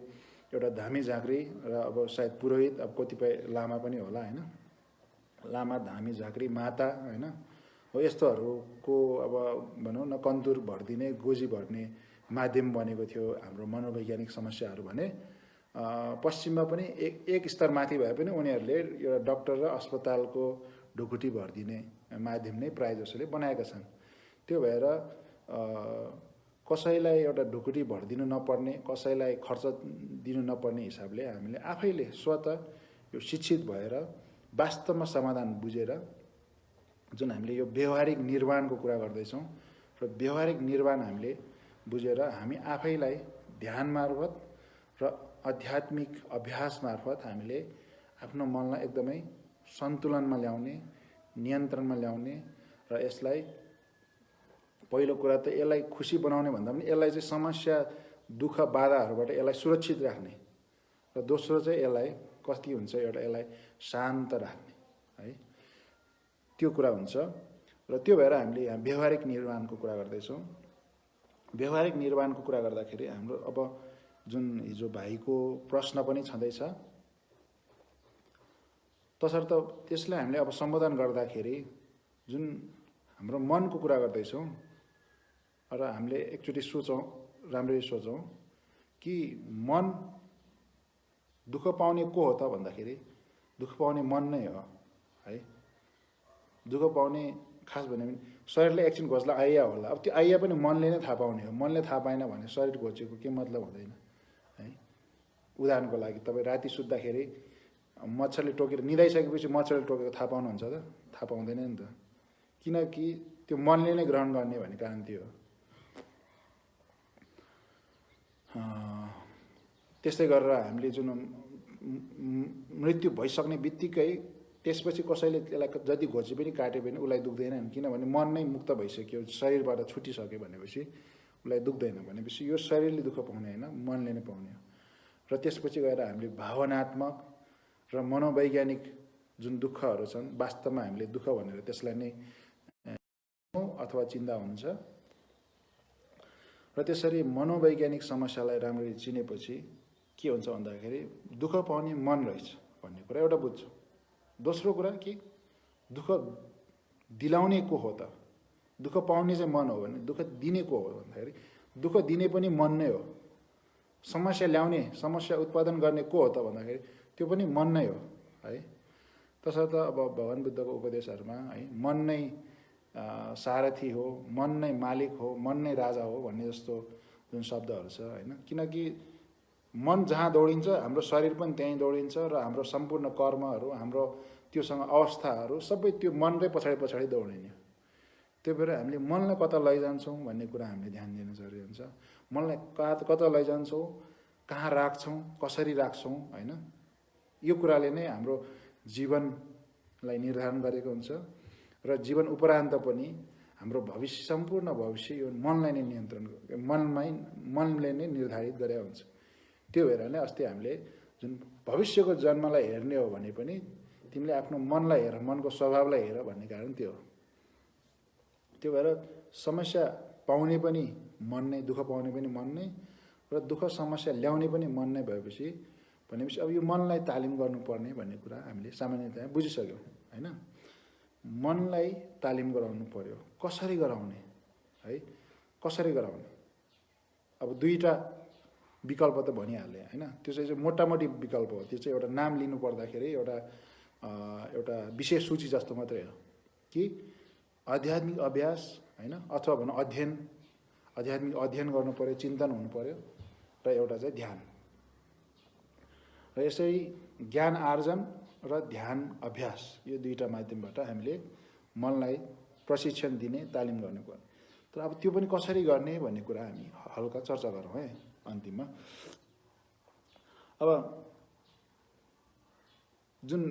एउटा धामी झाँक्री र अब सायद पुरोहित, अब कतिपय लामा पनि होला हैन, लामा, धामी झाँक्री, माता हैन, हो यस्तोहरूको अब भनौँ न कन्तुर भरिदिने, गोजी भर्ने माध्यम बनेको थियो हाम्रो मनोवैज्ञानिक समस्याहरू भने पश्चिममा पनि एक स्तर माथि भए पनि उनीहरूले एउटा डाक्टर र अस्पतालको ढुकुटी भरिदिने माध्यम नै प्रायःजसोले बनाएका छन्। त्यो भएर कसैलाई एउटा ढुकुटी भरिदिनु नपर्ने, कसैलाई खर्च दिनु नपर्ने हिसाबले हामीले आफैले स्वतः यो शिक्षित भएर वास्तवमा समाधान बुझेर जुन हामीले यो व्यवहारिक निर्वाणको कुरा गर्दैछौँ र व्यवहारिक निर्वाण हामीले बुझेर हामी आफैलाई ध्यान मार्फत र आध्यात्मिक अभ्यास मार्फत हामीले आफ्नो मनलाई एकदमै सन्तुलनमा ल्याउने, नियन्त्रणमा ल्याउने र यसलाई पहिलो कुरा त यसलाई खुसी बनाउने भन्दा पनि यसलाई चाहिँ समस्या, दुःख, बाधाहरूबाट यसलाई सुरक्षित राख्ने र दोस्रो चाहिँ यसलाई कति हुन्छ एउटा यसलाई शान्त राख्ने है, त्यो कुरा हुन्छ। र त्यो भएर हामीले यहाँ व्यवहारिक निर्वाणको कुरा गर्दैछौँ। व्यवहारिक निर्वाणको कुरा गर्दाखेरि हाम्रो अब जुन हिजो भाइको प्रश्न पनि छँदैछ, तसर्थ त्यसलाई हामीले अब सम्बोधन गर्दाखेरि जुन हाम्रो मनको कुरा गर्दैछौँ र हामीले एकचोटि सोचौँ, राम्ररी सोचौँ कि मन दुःख पाउने को हो त भन्दाखेरि दुःख पाउने मन नै हो है। दुःख पाउने खास भन्यो भने शरीरले एकछिन घोच्ला आइया होला, अब त्यो आइया पनि मनले नै थाहा पाउने हो। मनले थाहा पाएन भने शरीर घोचेको के मतलब हुँदैन है। उदाहरणको लागि तपाईँ राति सुत्दाखेरि मच्छरले टोकेर निदाइसकेपछि मच्छरले टोकेको थाहा पाउनुहुन्छ त? थाहा पाउँदैन नि त, किनकि त्यो मनले नै ग्रहण गर्ने भन्ने कारण त्यो हो। त्यस्तै गरेर हामीले जुन मृत्यु भइसक्ने बित्तिकै त्यसपछि कसैले त्यसलाई जति घोचे पनि काट्यो भने उसलाई दुख्दैन, किनभने मन नै मुक्त भइसक्यो, शरीरबाट छुटिसक्यो भनेपछि उसलाई दुख्दैन। भनेपछि यो शरीरले दुःख पाउने होइन, मनले नै पाउने हो। र त्यसपछि गएर हामीले भावनात्मक र मनोवैज्ञानिक जुन दुःखहरू छन्, वास्तवमा हामीले दुःख भनेर त्यसलाई नै अथवा चिन्ता हुन्छ। र त्यसरी मनोवैज्ञानिक समस्यालाई राम्ररी चिनेपछि के हुन्छ भन्दाखेरि दुःख पाउने मन रहेछ भन्ने कुरा एउटा बुझ्छौँ। दोस्रो कुरा के दुःख दिलाउने को हो त? दुःख पाउने चाहिँ मन हो भने दुःख दिने को हो भन्दाखेरि दुःख दिने पनि मन नै हो। समस्या ल्याउने, समस्या उत्पादन गर्ने को हो त भन्दाखेरि त्यो पनि मन नै हो है। तसर्थ अब भगवान बुद्धको उपदेशहरूमा है मन नै सारथी हो, मन नै मालिक हो, मन नै राजा हो भन्ने जस्तो जुन शब्दहरू छ होइन। किनकि मन जहाँ दौडिन्छ हाम्रो शरीर पनि त्यहीँ दौडिन्छ र हाम्रो सम्पूर्ण कर्महरू, हाम्रो त्योसँग अवस्थाहरू सबै त्यो मनकै पछाडि पछाडि दौडिने। त्यही भएर हामीले मनलाई कता लैजान्छौँ भन्ने कुरा हामीले ध्यान दिनु जरुरी हुन्छ। मनलाई कता लैजान्छौँ, कहाँ राख्छौँ, कसरी राख्छौँ होइन, यो कुराले नै हाम्रो जीवनलाई निर्धारण गरेको हुन्छ। र जीवन उपरान्त पनि हाम्रो भविष्य, सम्पूर्ण भविष्य यो मनलाई नै नियन्त्रण, मनले नै निर्धारित गरे हुन्छ। त्यो भएर नै अस्ति हामीले जुन भविष्यको जन्मलाई हेर्ने हो भने पनि तिमीले आफ्नो मनलाई हेर, मनको स्वभावलाई हेर भन्ने कारण त्यो हो। त्यो भएर समस्या पाउने पनि मन नै, दुःख पाउने पनि मन नै, र दुःख समस्या ल्याउने पनि मन नै भनेपछि अब यो मनलाई तालिम गर्नुपर्ने भन्ने कुरा हामीले सामान्यतया बुझिसक्यौँ हैन। मनलाई तालिम गराउनु पर्यो। कसरी गराउने है, कसरी गराउने? अब दुईटा विकल्प त भनिहाले हैन। त्यो चाहिँ मोटामोटी विकल्प हो। त्यो चाहिँ एउटा नाम लिनु पर्दाखेरि एउटा विशेष सूची जस्तो मात्रै हो कि आध्यात्मिक अभ्यास हैन, अथवा भनौँ आध्यात्मिक अध्ययन गर्नु पर्यो, चिन्तन हुनु पर्यो, र एउटा चाहिँ ध्यान। र यसै ज्ञान आर्जन र ध्यान अभ्यास, यो दुईटा माध्यमबाट हामीले मनलाई प्रशिक्षण दिने, तालिम गर्नुपर्ने। तर अब त्यो पनि कसरी गर्ने भन्ने कुरा हामी हल्का चर्चा गरौँ है अन्तिममा। अब जुन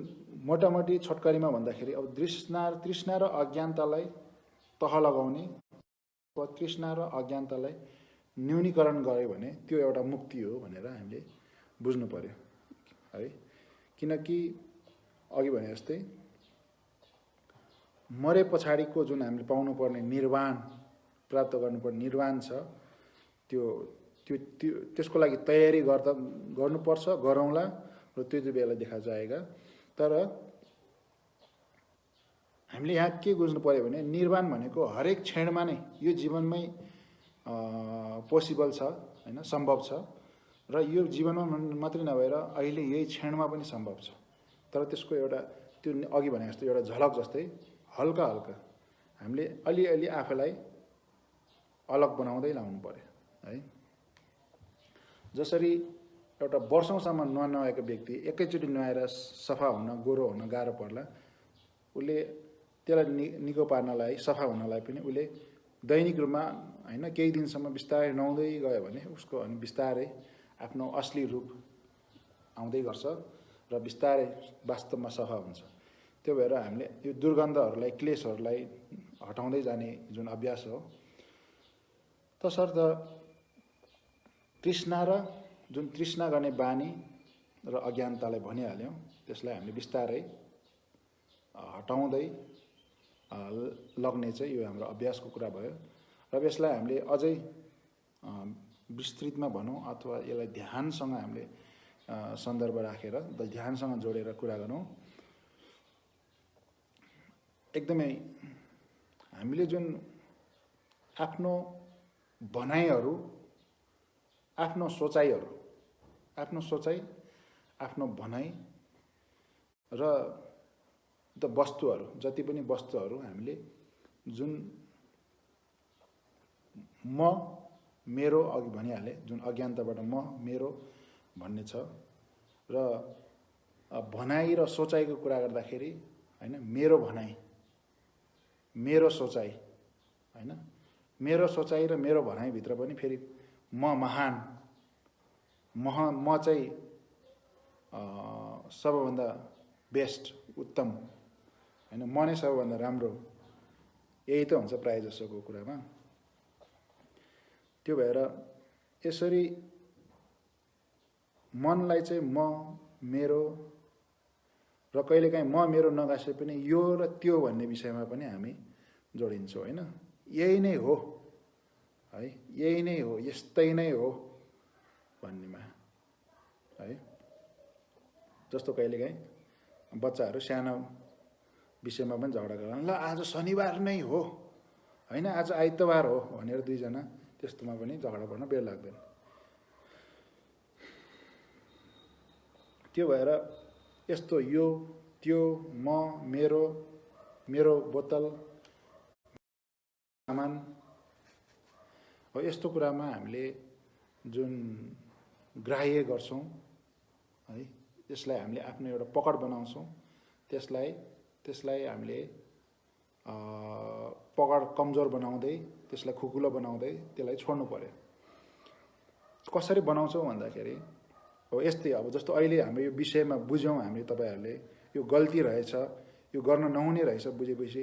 मोटामोटी छोटकरीमा भन्दाखेरि अब तृष्णा र अज्ञानतालाई तह लगाउने, तृष्णा र अज्ञानतालाई न्यूनीकरण गऱ्यो भने त्यो एउटा मुक्ति हो भनेर हामीले बुझ्नु पर्यो है। किनकि अघि भने जस्तै मरे पछाडिको जुन हामीले पाउनुपर्ने निर्वाण, प्राप्त गर्नुपर्ने निर्वाण छ, त्यसको लागि तयारी गर्नुपर्छ, गरौँला, र त्यो बेला देखा जाएगा। तर हामीले यहाँ के बुझ्नु पर्यो भने निर्वाण भनेको हरेक क्षणमा नै, यो जीवनमै पोसिबल छ हैन, सम्भव छ, र यो जीवनमा मात्रै नभएर अहिले यही क्षणमा पनि सम्भव छ। तर त्यसको एउटा त्यो अघि भने जस्तो एउटा झलक जस्तै हल्का हल्का हामीले अलिअलि आफूलाई अलग बनाउँदै लाउनु पर्यो है। जसरी एउटा वर्षौंसम्म नुहाएको व्यक्ति एकैचोटि नुहाएर सफा हुन, गोरो हुन गाह्रो पर्ला, उसले त्यसलाई निको पार्नलाई, सफा हुनलाई पनि उसले दैनिक रूपमा हैन केही दिनसम्म बिस्तारै नुहाउँदै गयो भने उसको अनि बिस्तारै आफ्नो असली रूप आउँदै गर्छ र बिस्तारै वास्तवमा सफा हुन्छ। त्यो भएर हामीले यो दुर्गन्धहरूलाई, क्लेशहरूलाई हटाउँदै जाने जुन अभ्यास हो, तसर्थ तृष्णा गर्ने बानी र अज्ञानतालाई भनिहाल्यौँ, त्यसलाई हामीले बिस्तारै हटाउँदै लग्ने चाहिँ यो हाम्रो अभ्यासको कुरा भयो। र यसलाई हामीले अझै विस्तृतमा भनौँ अथवा यसलाई ध्यानसँग हामीले सन्दर्भ राखेर ध्यानसँग जोडेर कुरा गरौँ। एकदमै हामीले जुन आफ्नो भनाइहरू, आफ्नो सोचाइ, आफ्नो भनाइ र त वस्तुहरू, जति पनि वस्तुहरू हामीले जुन म, मेरो अघि भनिहालेँ, जुन अज्ञानताबाट म, मेरो भन्ने छ, र भनाइ र सोचाइको कुरा गर्दाखेरि हैन, मेरो भनाइ, मेरो सोचाइ हैन, मेरो सोचाइ र मेरो भनाइभित्र पनि फेरि म महान, म चाहिँ सबैभन्दा बेस्ट, उत्तम हैन, म नै सबैभन्दा राम्रो, यही त हुन्छ प्रायः जसोको कुरामा। त्यो भएर यसरी मनलाई चाहिँ म, मेरो र कहिलेकाहीँ म, मेरो नगासे पनि यो र त्यो भन्ने विषयमा पनि हामी जोडिन्छौँ हैन। यही नै हो है, यही नै हो, यस्तै नै हो भन्नेमा है। जस्तो कहिलेकाहीँ बच्चाहरू सानो विषयमा पनि झगडा गर्छन्, ल आज शनिबार नै हो हैन, आज आइतबार हो भनेर दुईजना, त्यस्तोमा पनि झगडा पर्न बेर लाग्दैन। त्यो भएर यस्तो यो, त्यो, म, मेरो बोतल, सामान हो, यस्तो कुरामा हामीले जुन ग्राह्य गर्छौँ है, त्यसलाई हामीले आफ्नो एउटा पकड बनाउँछौँ, त्यसलाई हामीले पकड कमजोर बनाउँदै, त्यसलाई खुकुलो बनाउँदै त्यसलाई छोड्नु पर्यो। कसरी बनाउँछौँ भन्दाखेरि हो यस्तै, अब जस्तो अहिले हाम्रो यो विषयमा बुझ्यौँ हामीले, तपाईँहरूले यो गल्ती रहेछ, यो गर्न नहुने रहेछ बुझेपछि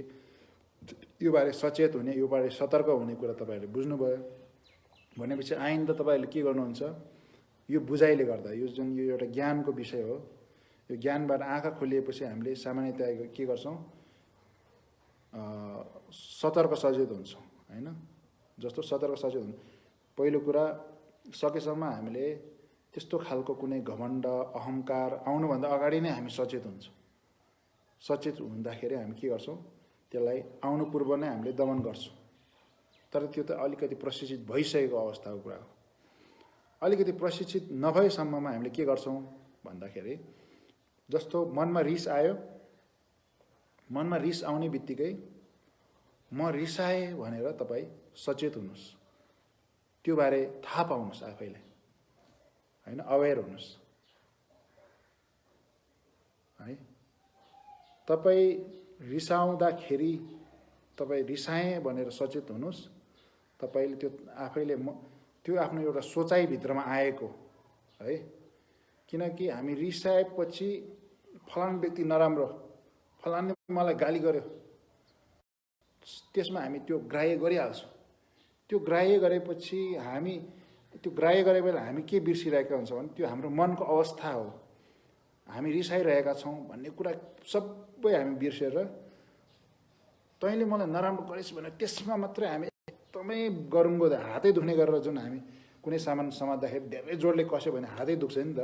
यो बारे सचेत हुने, यो बारे सतर्क हुने कुरा तपाईँहरूले बुझ्नुभयो भनेपछि आइन त तपाईँहरूले के गर्नुहुन्छ, यो बुझाइले गर्दा यो जुन यो एउटा ज्ञानको विषय हो, यो ज्ञानबाट आँखा खोलिएपछि हामीले सामान्यतया के गर्छौँ, सतर्क सचेत हुन्छौँ होइन। जस्तो सतर्क सचेत हुनु, पहिलो कुरा सकेसम्म हामीले त्यस्तो खालको कुनै घमण्ड अहङ्कार आउनुभन्दा अगाडि नै हामी सचेत हुन्छौँ। सचेत हुँदाखेरि हामी के गर्छौँ, त्यसलाई आउनु पूर्व नै हामीले दमन गर्छौँ। तर त्यो त अलिकति प्रशिक्षित भइसकेको अवस्थाको कुरा हो। अलिकति प्रशिक्षित नभएसम्ममा हामीले के गर्छौँ भन्दाखेरि, जस्तो मनमा रिस आयो, मनमा रिस आउने बित्तिकै म रिसाएँ भनेर तपाईँ सचेत हुनुहोस्, त्यो बारे थाहा पाउनुहोस् आफैले होइन, अवेर हुनुहोस् है। तपाईँ रिसाउँदाखेरि तपाईँ रिसाएँ भनेर सचेत हुनुहोस्। तपाईँले त्यो आफैले त्यो आफ्नो एउटा सोचाइभित्रमा आएको है, किनकि हामी रिसाएपछि फलानु व्यक्ति नराम्रो, फलानु मलाई गाली गर्यो, त्यसमा हामी त्यो ग्राह्य गरिहाल्छौँ। त्यो ग्राह्य गरेपछि हामी त्यो ग्राह्य गरे बेला हामी के बिर्सिरहेका हुन्छौँ भने त्यो हाम्रो मनको अवस्था हो, हामी रिसाइरहेका छौँ भन्ने कुरा सबै हामी बिर्सेर तैँले मलाई नराम्रो गरिस् भने त्यसमा मात्रै हामी एकदमै गरुङ्गो हातै दुख्ने गरेर जुन हामी कुनै सामान समात्दाखेरि धेरै जोडले कस्यो भने हातै दुख्छ नि त।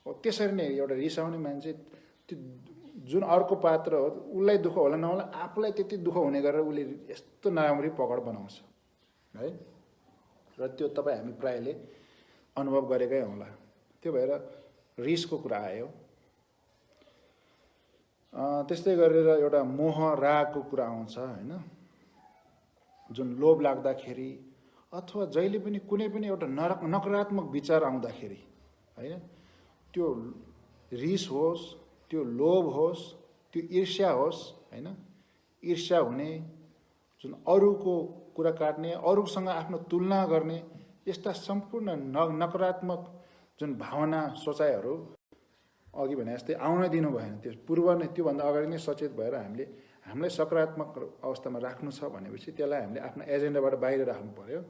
हो त्यसरी नै एउटा रिसाउने मान्छे त्यो जुन अर्को पात्र हो उसलाई दुःख होला नहोला, आफूलाई त्यति दुःख हुने गरेर उसले यस्तो नराम्ररी पकड बनाउँछ है। र त्यो तपाईँ हामी प्रायःले अनुभव गरेकै होला। त्यो भएर रिसको कुरा आयो। त्यस्तै गरेर एउटा मोह रागको कुरा आउँछ होइन, जुन लोभ लाग्दाखेरि अथवा जहिले पनि कुनै पनि एउटा नकारात्मक विचार आउँदाखेरि होइन, त्यो रिस होस्, त्यो लोभ होस्, त्यो ईर्ष्या होस् होइन, ईर्ष्या हुने, जुन अरूको कुरा काट्ने, अरूसँग आफ्नो तुलना गर्ने, यस्ता सम्पूर्ण नकारात्मक जुन भावना सोचाइहरू अघि भने जस्तै आउन दिनु भएन। त्यो पूर्व नै त्योभन्दा अगाडि नै सचेत भएर हामीलाई सकारात्मक अवस्थामा राख्नु छ भनेपछि त्यसलाई हामीले आफ्नो एजेन्डाबाट बाहिर राख्नु पर्यो।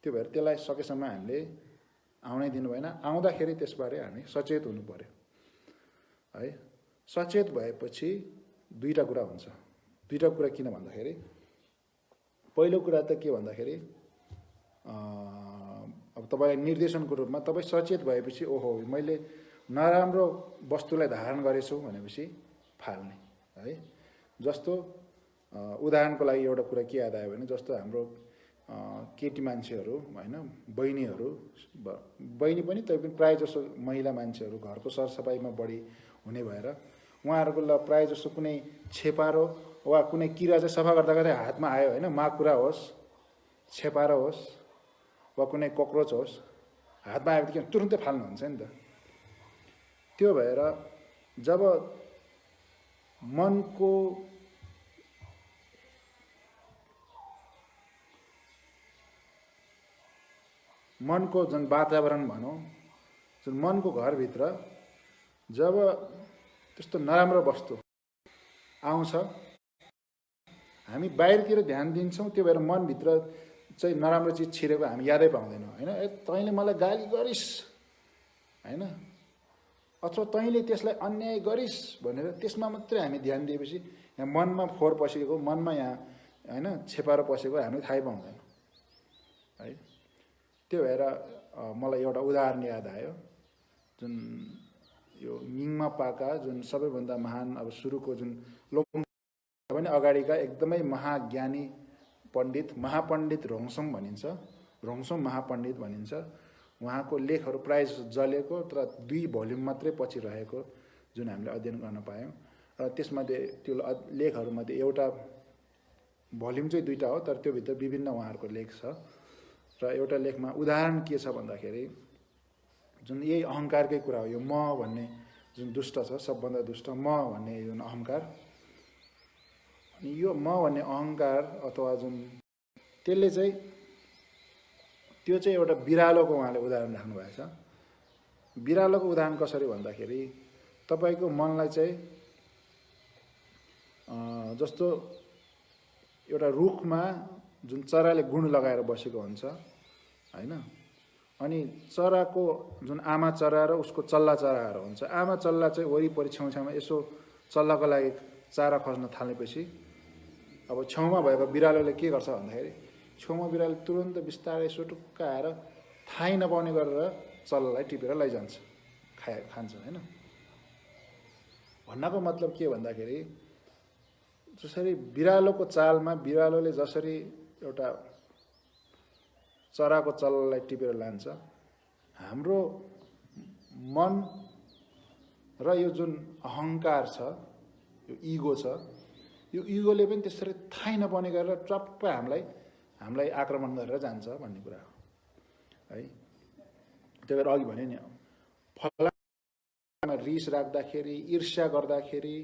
त्यो भएर त्यसलाई सकेसम्म हामीले आउनै दिनु भएन। आउँदाखेरि त्यसबारे हामी सचेत हुनु पर्यो है। सचेत भएपछि दुईवटा कुरा हुन्छ। दुईवटा कुरा किन भन्दाखेरि, पहिलो कुरा त के भन्दाखेरि अब तपाईँलाई निर्देशनको रूपमा तपाईँ सचेत भएपछि ओहो मैले नराम्रो वस्तुलाई धारण गरेछु भनेपछि फाल्ने है। जस्तो उदाहरणको लागि एउटा कुरा के याद आयो भने, जस्तो हाम्रो केटी मान्छेहरू होइन, बहिनीहरू, बहिनी पनि तैपनि प्रायः जसो महिला मान्छेहरू घरको सरसफाइमा बढी हुने भएर उहाँहरूको ल प्रायः जसो कुनै छेपारो वा कुनै किरा चाहिँ सफा गर्दा गर्दै हातमा आयो होइन, माकुरा होस्, छेपारो होस् वा कुनै कक्रोच होस्, हातमा आएपछि तुरुन्तै फाल्नुहुन्छ नि त। त्यो भएर जब मनको जुन वातावरण भनौँ, जुन मनको घरभित्र जब त्यस्तो नराम्रो वस्तु आउँछ हामी बाहिरतिर ध्यान दिन्छौँ। त्यो भएर मनभित्र चाहिँ नराम्रो चिज छिरेको हामी यादै पाउँदैनौँ होइन। तैँले मलाई गाली गरिस् होइन, अथवा तैँले त्यसलाई अन्याय गरिस् भनेर त्यसमा मात्रै हामी ध्यान दिएपछि यहाँ मनमा फोहोर पसेको, मनमा यहाँ होइन छेपारो पसेको हामीले थाहै पाउँदैनौँ है। त्यो भएर मलाई एउटा उदाहरण याद आयो, जुन यो निङमा पाका जुन सबैभन्दा महान अब सुरुको जुन लोक पनि अगाडिका एकदमै महाज्ञानी पण्डित, महापण्डित रोङसोम भनिन्छ, रोङसोम महापण्डित भनिन्छ। उहाँको लेखहरू प्रायः जलेको तर 2 भोल्युम मात्रै पछि रहेको जुन हामीले अध्ययन गर्न पायौँ। र त्यसमध्ये त्यो लेखहरूमध्ये एउटा भोल्युम चाहिँ 2टा हो, तर त्योभित्र विभिन्न उहाँहरूको लेख छ। र एउटा लेखमा उदाहरण के छ भन्दाखेरि, जुन यही अहङ्कारकै कुरा हो, यो म भन्ने जुन दुष्ट छ, सबभन्दा दुष्ट म भन्ने जुन अहङ्कार, अनि यो म भन्ने अहङ्कार अथवा जुन त्यसले चाहिँ त्यो चाहिँ एउटा बिरालोको उहाँले उदाहरण राख्नुभएको छ। बिरालोको उदाहरण कसरी भन्दाखेरि, तपाईँको मनलाई चाहिँ जस्तो एउटा रुखमा जुन चराले गुण लगाएर बसेको हुन्छ हैन, अनि चराको जुन आमा चरा र उसको चल्ला चराहरू हुन्छ, आमा चल्ला चाहिँ वरिपरि छेउछाउमा यसो चल्लाको लागि चारा खोज्न थालेपछि अब छेउमा भएको बिरालोले के गर्छ भन्दाखेरि छेउमा बिरालो तुरन्त बिस्तारै सुटुक्क आएर थाहै नपाउने गरेर चल्लालाई टिपेर लैजान्छ, खान्छ हैन। भन्नको मतलब के भन्दाखेरि जसरी बिरालोको चालमा बिरालोले जसरी एउटा चराको चल्लालाई टिपेर लान्छ, हाम्रो मन र यो जुन अहङ्कार छ, यो इगो छ, यो इगोले पनि त्यसरी थाहै नपाउने गरेर चप्प हामीलाई आक्रमण गरेर जान्छ भन्ने कुरा हो है। त्यही भएर अघि भने नि फलानामा रिस राख्दाखेरि, ईर्ष्या गर्दाखेरि,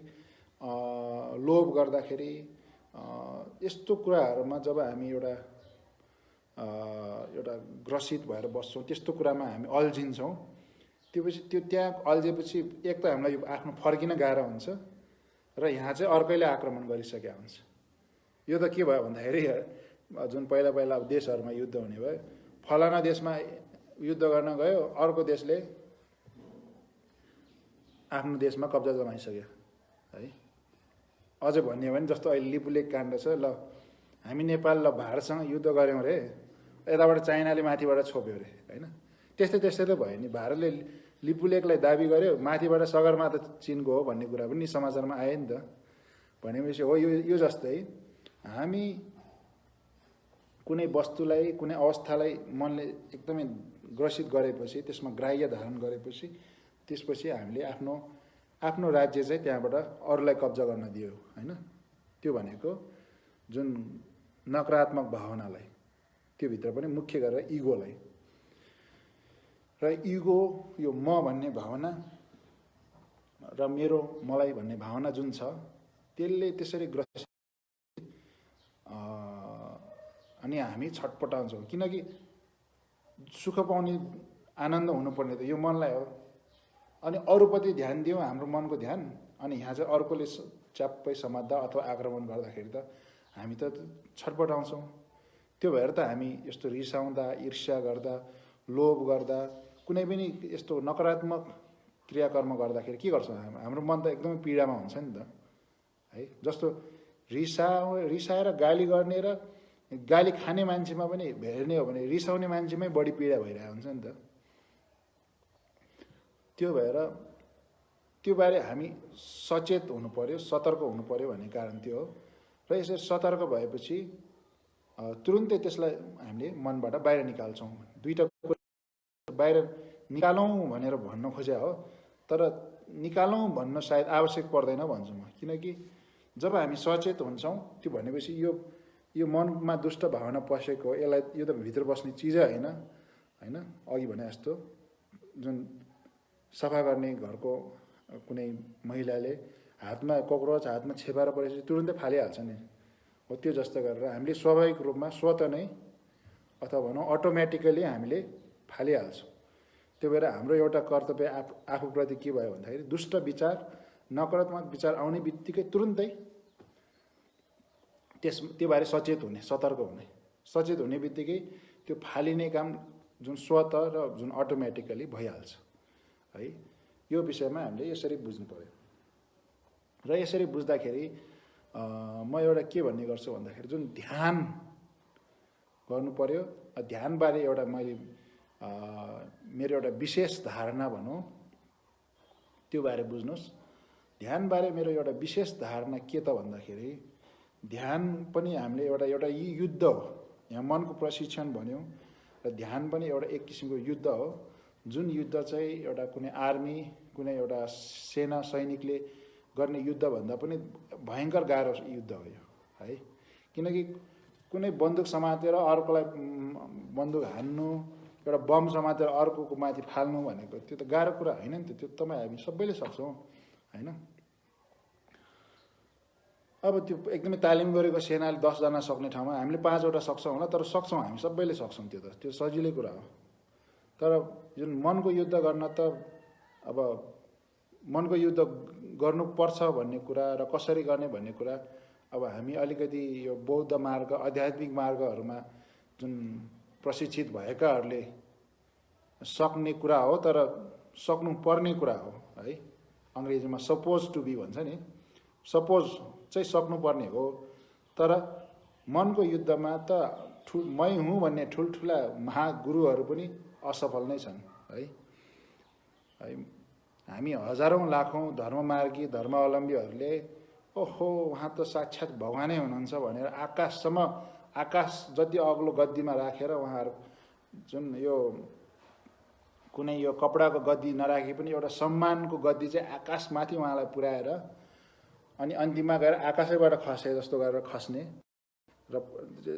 लोभ गर्दाखेरि, यस्तो कुराहरूमा जब हामी एउटा ग्रसित भएर बस्छौँ, त्यस्तो कुरामा हामी अल्झिन्छौँ, त्यो त्यहाँ अल्झेपछि एक त हामीलाई आफ्नो फर्किन गाह्रो हुन्छ र यहाँ चाहिँ अर्कैले आक्रमण गरिसकेका हुन्छ। यो त के भयो भन्दाखेरि जुन पहिला अब देशहरूमा युद्ध हुने भयो, फलाना देशमा युद्ध गर्न गयो, अर्को देशले आफ्नो देशमा कब्जा जमाइसक्यो है। अझै भन्ने हो भने जस्तो अहिले लिपुलेक काण्ड छ, ल हामी नेपाल ल भारतसँग युद्ध गऱ्यौँ रे, यताबाट चाइनाले माथिबाट छोप्यो रे हैन। त्यस्तै त भयो नि, भारतले लिपुलेकलाई दाबी गर्यो, माथिबाट सगरमाथा चीनको हो भन्ने कुरा पनि समाचारमा आयो नि त। भनेपछि हो यो जस्तै हामी कुनै वस्तुलाई, कुनै अवस्थालाई मनले एकदमै ग्रसित गरेपछि, त्यसमा ग्राह्य धारण गरेपछि, त्यसपछि हामीले आफ्नो राज्य चाहिँ त्यहाँबाट अरूलाई कब्जा गर्न दियो हैन। त्यो भनेको जुन नकारात्मक भावनालाई, त्यो भित्र पनि मुख्य गरेर इगोलाई, र इगो यो म भन्ने भावना र मलाई भन्ने भावना जुन छ, त्यसले त्यसरी ग्रसित अनि हामी छटपटाउँछौँ। किनकि सुख पाउने आनन्द हुनुपर्ने त यो मनलाई हो, अनि अरूपट्टि ध्यान दियौँ हाम्रो मनको ध्यान, अनि यहाँ चाहिँ अर्कोले च्याप्पै समात्दा अथवा आक्रमण गर्दाखेरि त हामी त छटपटाउँछौँ। त्यो भएर त हामी यस्तो रिसाउँदा, ईर्ष्या गर्दा, लोभ गर्दा, कुनै पनि यस्तो नकारात्मक क्रियाकर्म गर्दाखेरि के गर्छौँ, हाम्रो मन त एकदमै पीडामा हुन्छ नि त है। जस्तो रिसाएर गाली गर्ने र गाली खाने मान्छेमा पनि हेर्ने हो भने रिसाउने मान्छेमै बढी पीडा भइरहेको हुन्छ नि त। त्यो भएर त्यो बारे हामी सचेत हुनु पर्यो, सतर्क हुनु पर्यो भन्ने कारण त्यो हो। र यसरी सतर्क भएपछि तुरुन्तै त्यसलाई हामीले मनबाट बाहिर निकाल्छौँ। दुईटा बाहिर निकालौँ भनेर भन्न खोजे हो, तर निकालौँ भन्न सायद आवश्यक पर्दैन भन्छु म। किनकि जब हामी सचेत हुन्छौँ, त्यो भनेपछि यो मनमा दुष्ट भावना पसेको हो, यसलाई यो त भित्र बस्ने चिजै होइन हैन। अघि भने जस्तो जुन सफा गर्ने घरको कुनै महिलाले हातमा कक्रोच हातमा छेपाएर परेपछि तुरुन्तै फालिहाल्छ नि हो, त्यो जस्तो गरेर हामीले स्वाभाविक रूपमा स्वत नै अथवा भनौँ अटोमेटिकली हामीले फालिहाल्छौँ। त्यो भएर हाम्रो एउटा कर्तव्य आफूप्रति के भयो भन्दाखेरि दुष्ट विचार, नकारात्मक विचार आउने बित्तिकै तुरुन्तै त्यो बारे सचेत हुने, सतर्क हुने। सचेत हुने बित्तिकै त्यो फालिने काम जुन स्वत र जुन अटोमेटिकली भइहाल्छ है। यो विषयमा हामीले यसरी बुझ्नु पर्यो। र यसरी बुझ्दाखेरि म एउटा के भन्ने गर्छु भन्दाखेरि जुन ध्यान गर्नु पर्यो, ध्यानबारे एउटा मैले मेरो एउटा विशेष धारणा भनौँ, त्यो बारे बुझ्नुहोस्। ध्यानबारे मेरो एउटा विशेष धारणा के त भन्दाखेरि ध्यान पनि हामीले एउटा युद्ध हो। यहाँ मनको प्रशिक्षण भन्यो र ध्यान पनि एउटा एक किसिमको युद्ध हो, जुन युद्ध चाहिँ एउटा कुनै आर्मी, कुनै एउटा सेना सैनिकले गर्ने युद्धभन्दा पनि भयङ्कर गाह्रो युद्ध हो यो है। किनकि कुनै बन्दुक समातेर अर्कोलाई बन्दुक हान्नु, एउटा बम समातेर अर्कोको माथि फाल्नु भनेको त्यो त गाह्रो कुरा होइन नि त। त्यो तपाईँ हामी सबैले सक्छौँ होइन। अब त्यो एकदमै तालिम गरेको सेनाले 10 जना सक्ने ठाउँमा हामीले 5 वटा सक्छौँ होला, तर सक्छौँ, हामी सबैले सक्छौँ। त्यो सजिलै कुरा हो। तर जुन मनको युद्ध गर्न त अब मनको युद्ध गर्नुपर्छ भन्ने कुरा र कसरी गर्ने भन्ने कुरा अब हामी अलिकति यो बौद्ध मार्ग आध्यात्मिक मार्गहरूमा जुन प्रशिक्षित भएकाहरूले सक्ने कुरा हो, तर सक्नुपर्ने कुरा हो है। अङ्ग्रेजीमा सपोज टु बी भन्छ नि, सपोज चाहिँ सक्नुपर्ने हो, तर मनको युद्धमा त मै हुँ भन्ने ठुल्ठुला महागुरुहरू पनि असफल नै छन् है। हामी हजारौँ लाखौँ धर्ममार्गी धर्मावलम्बीहरूले ओहो उहाँ त साक्षात् भगवानै हुनुहुन्छ भनेर आकाशसम्म, आकाश जति अग्लो गद्दीमा राखेर उहाँहरू जुन यो कुनै यो कपडाको गद्दी नराखे पनि एउटा सम्मानको गद्दी चाहिँ आकाशमाथि उहाँलाई पुर्याएर अनि अन्तिममा गएर आकाशैबाट खसे जस्तो गरेर खस्ने र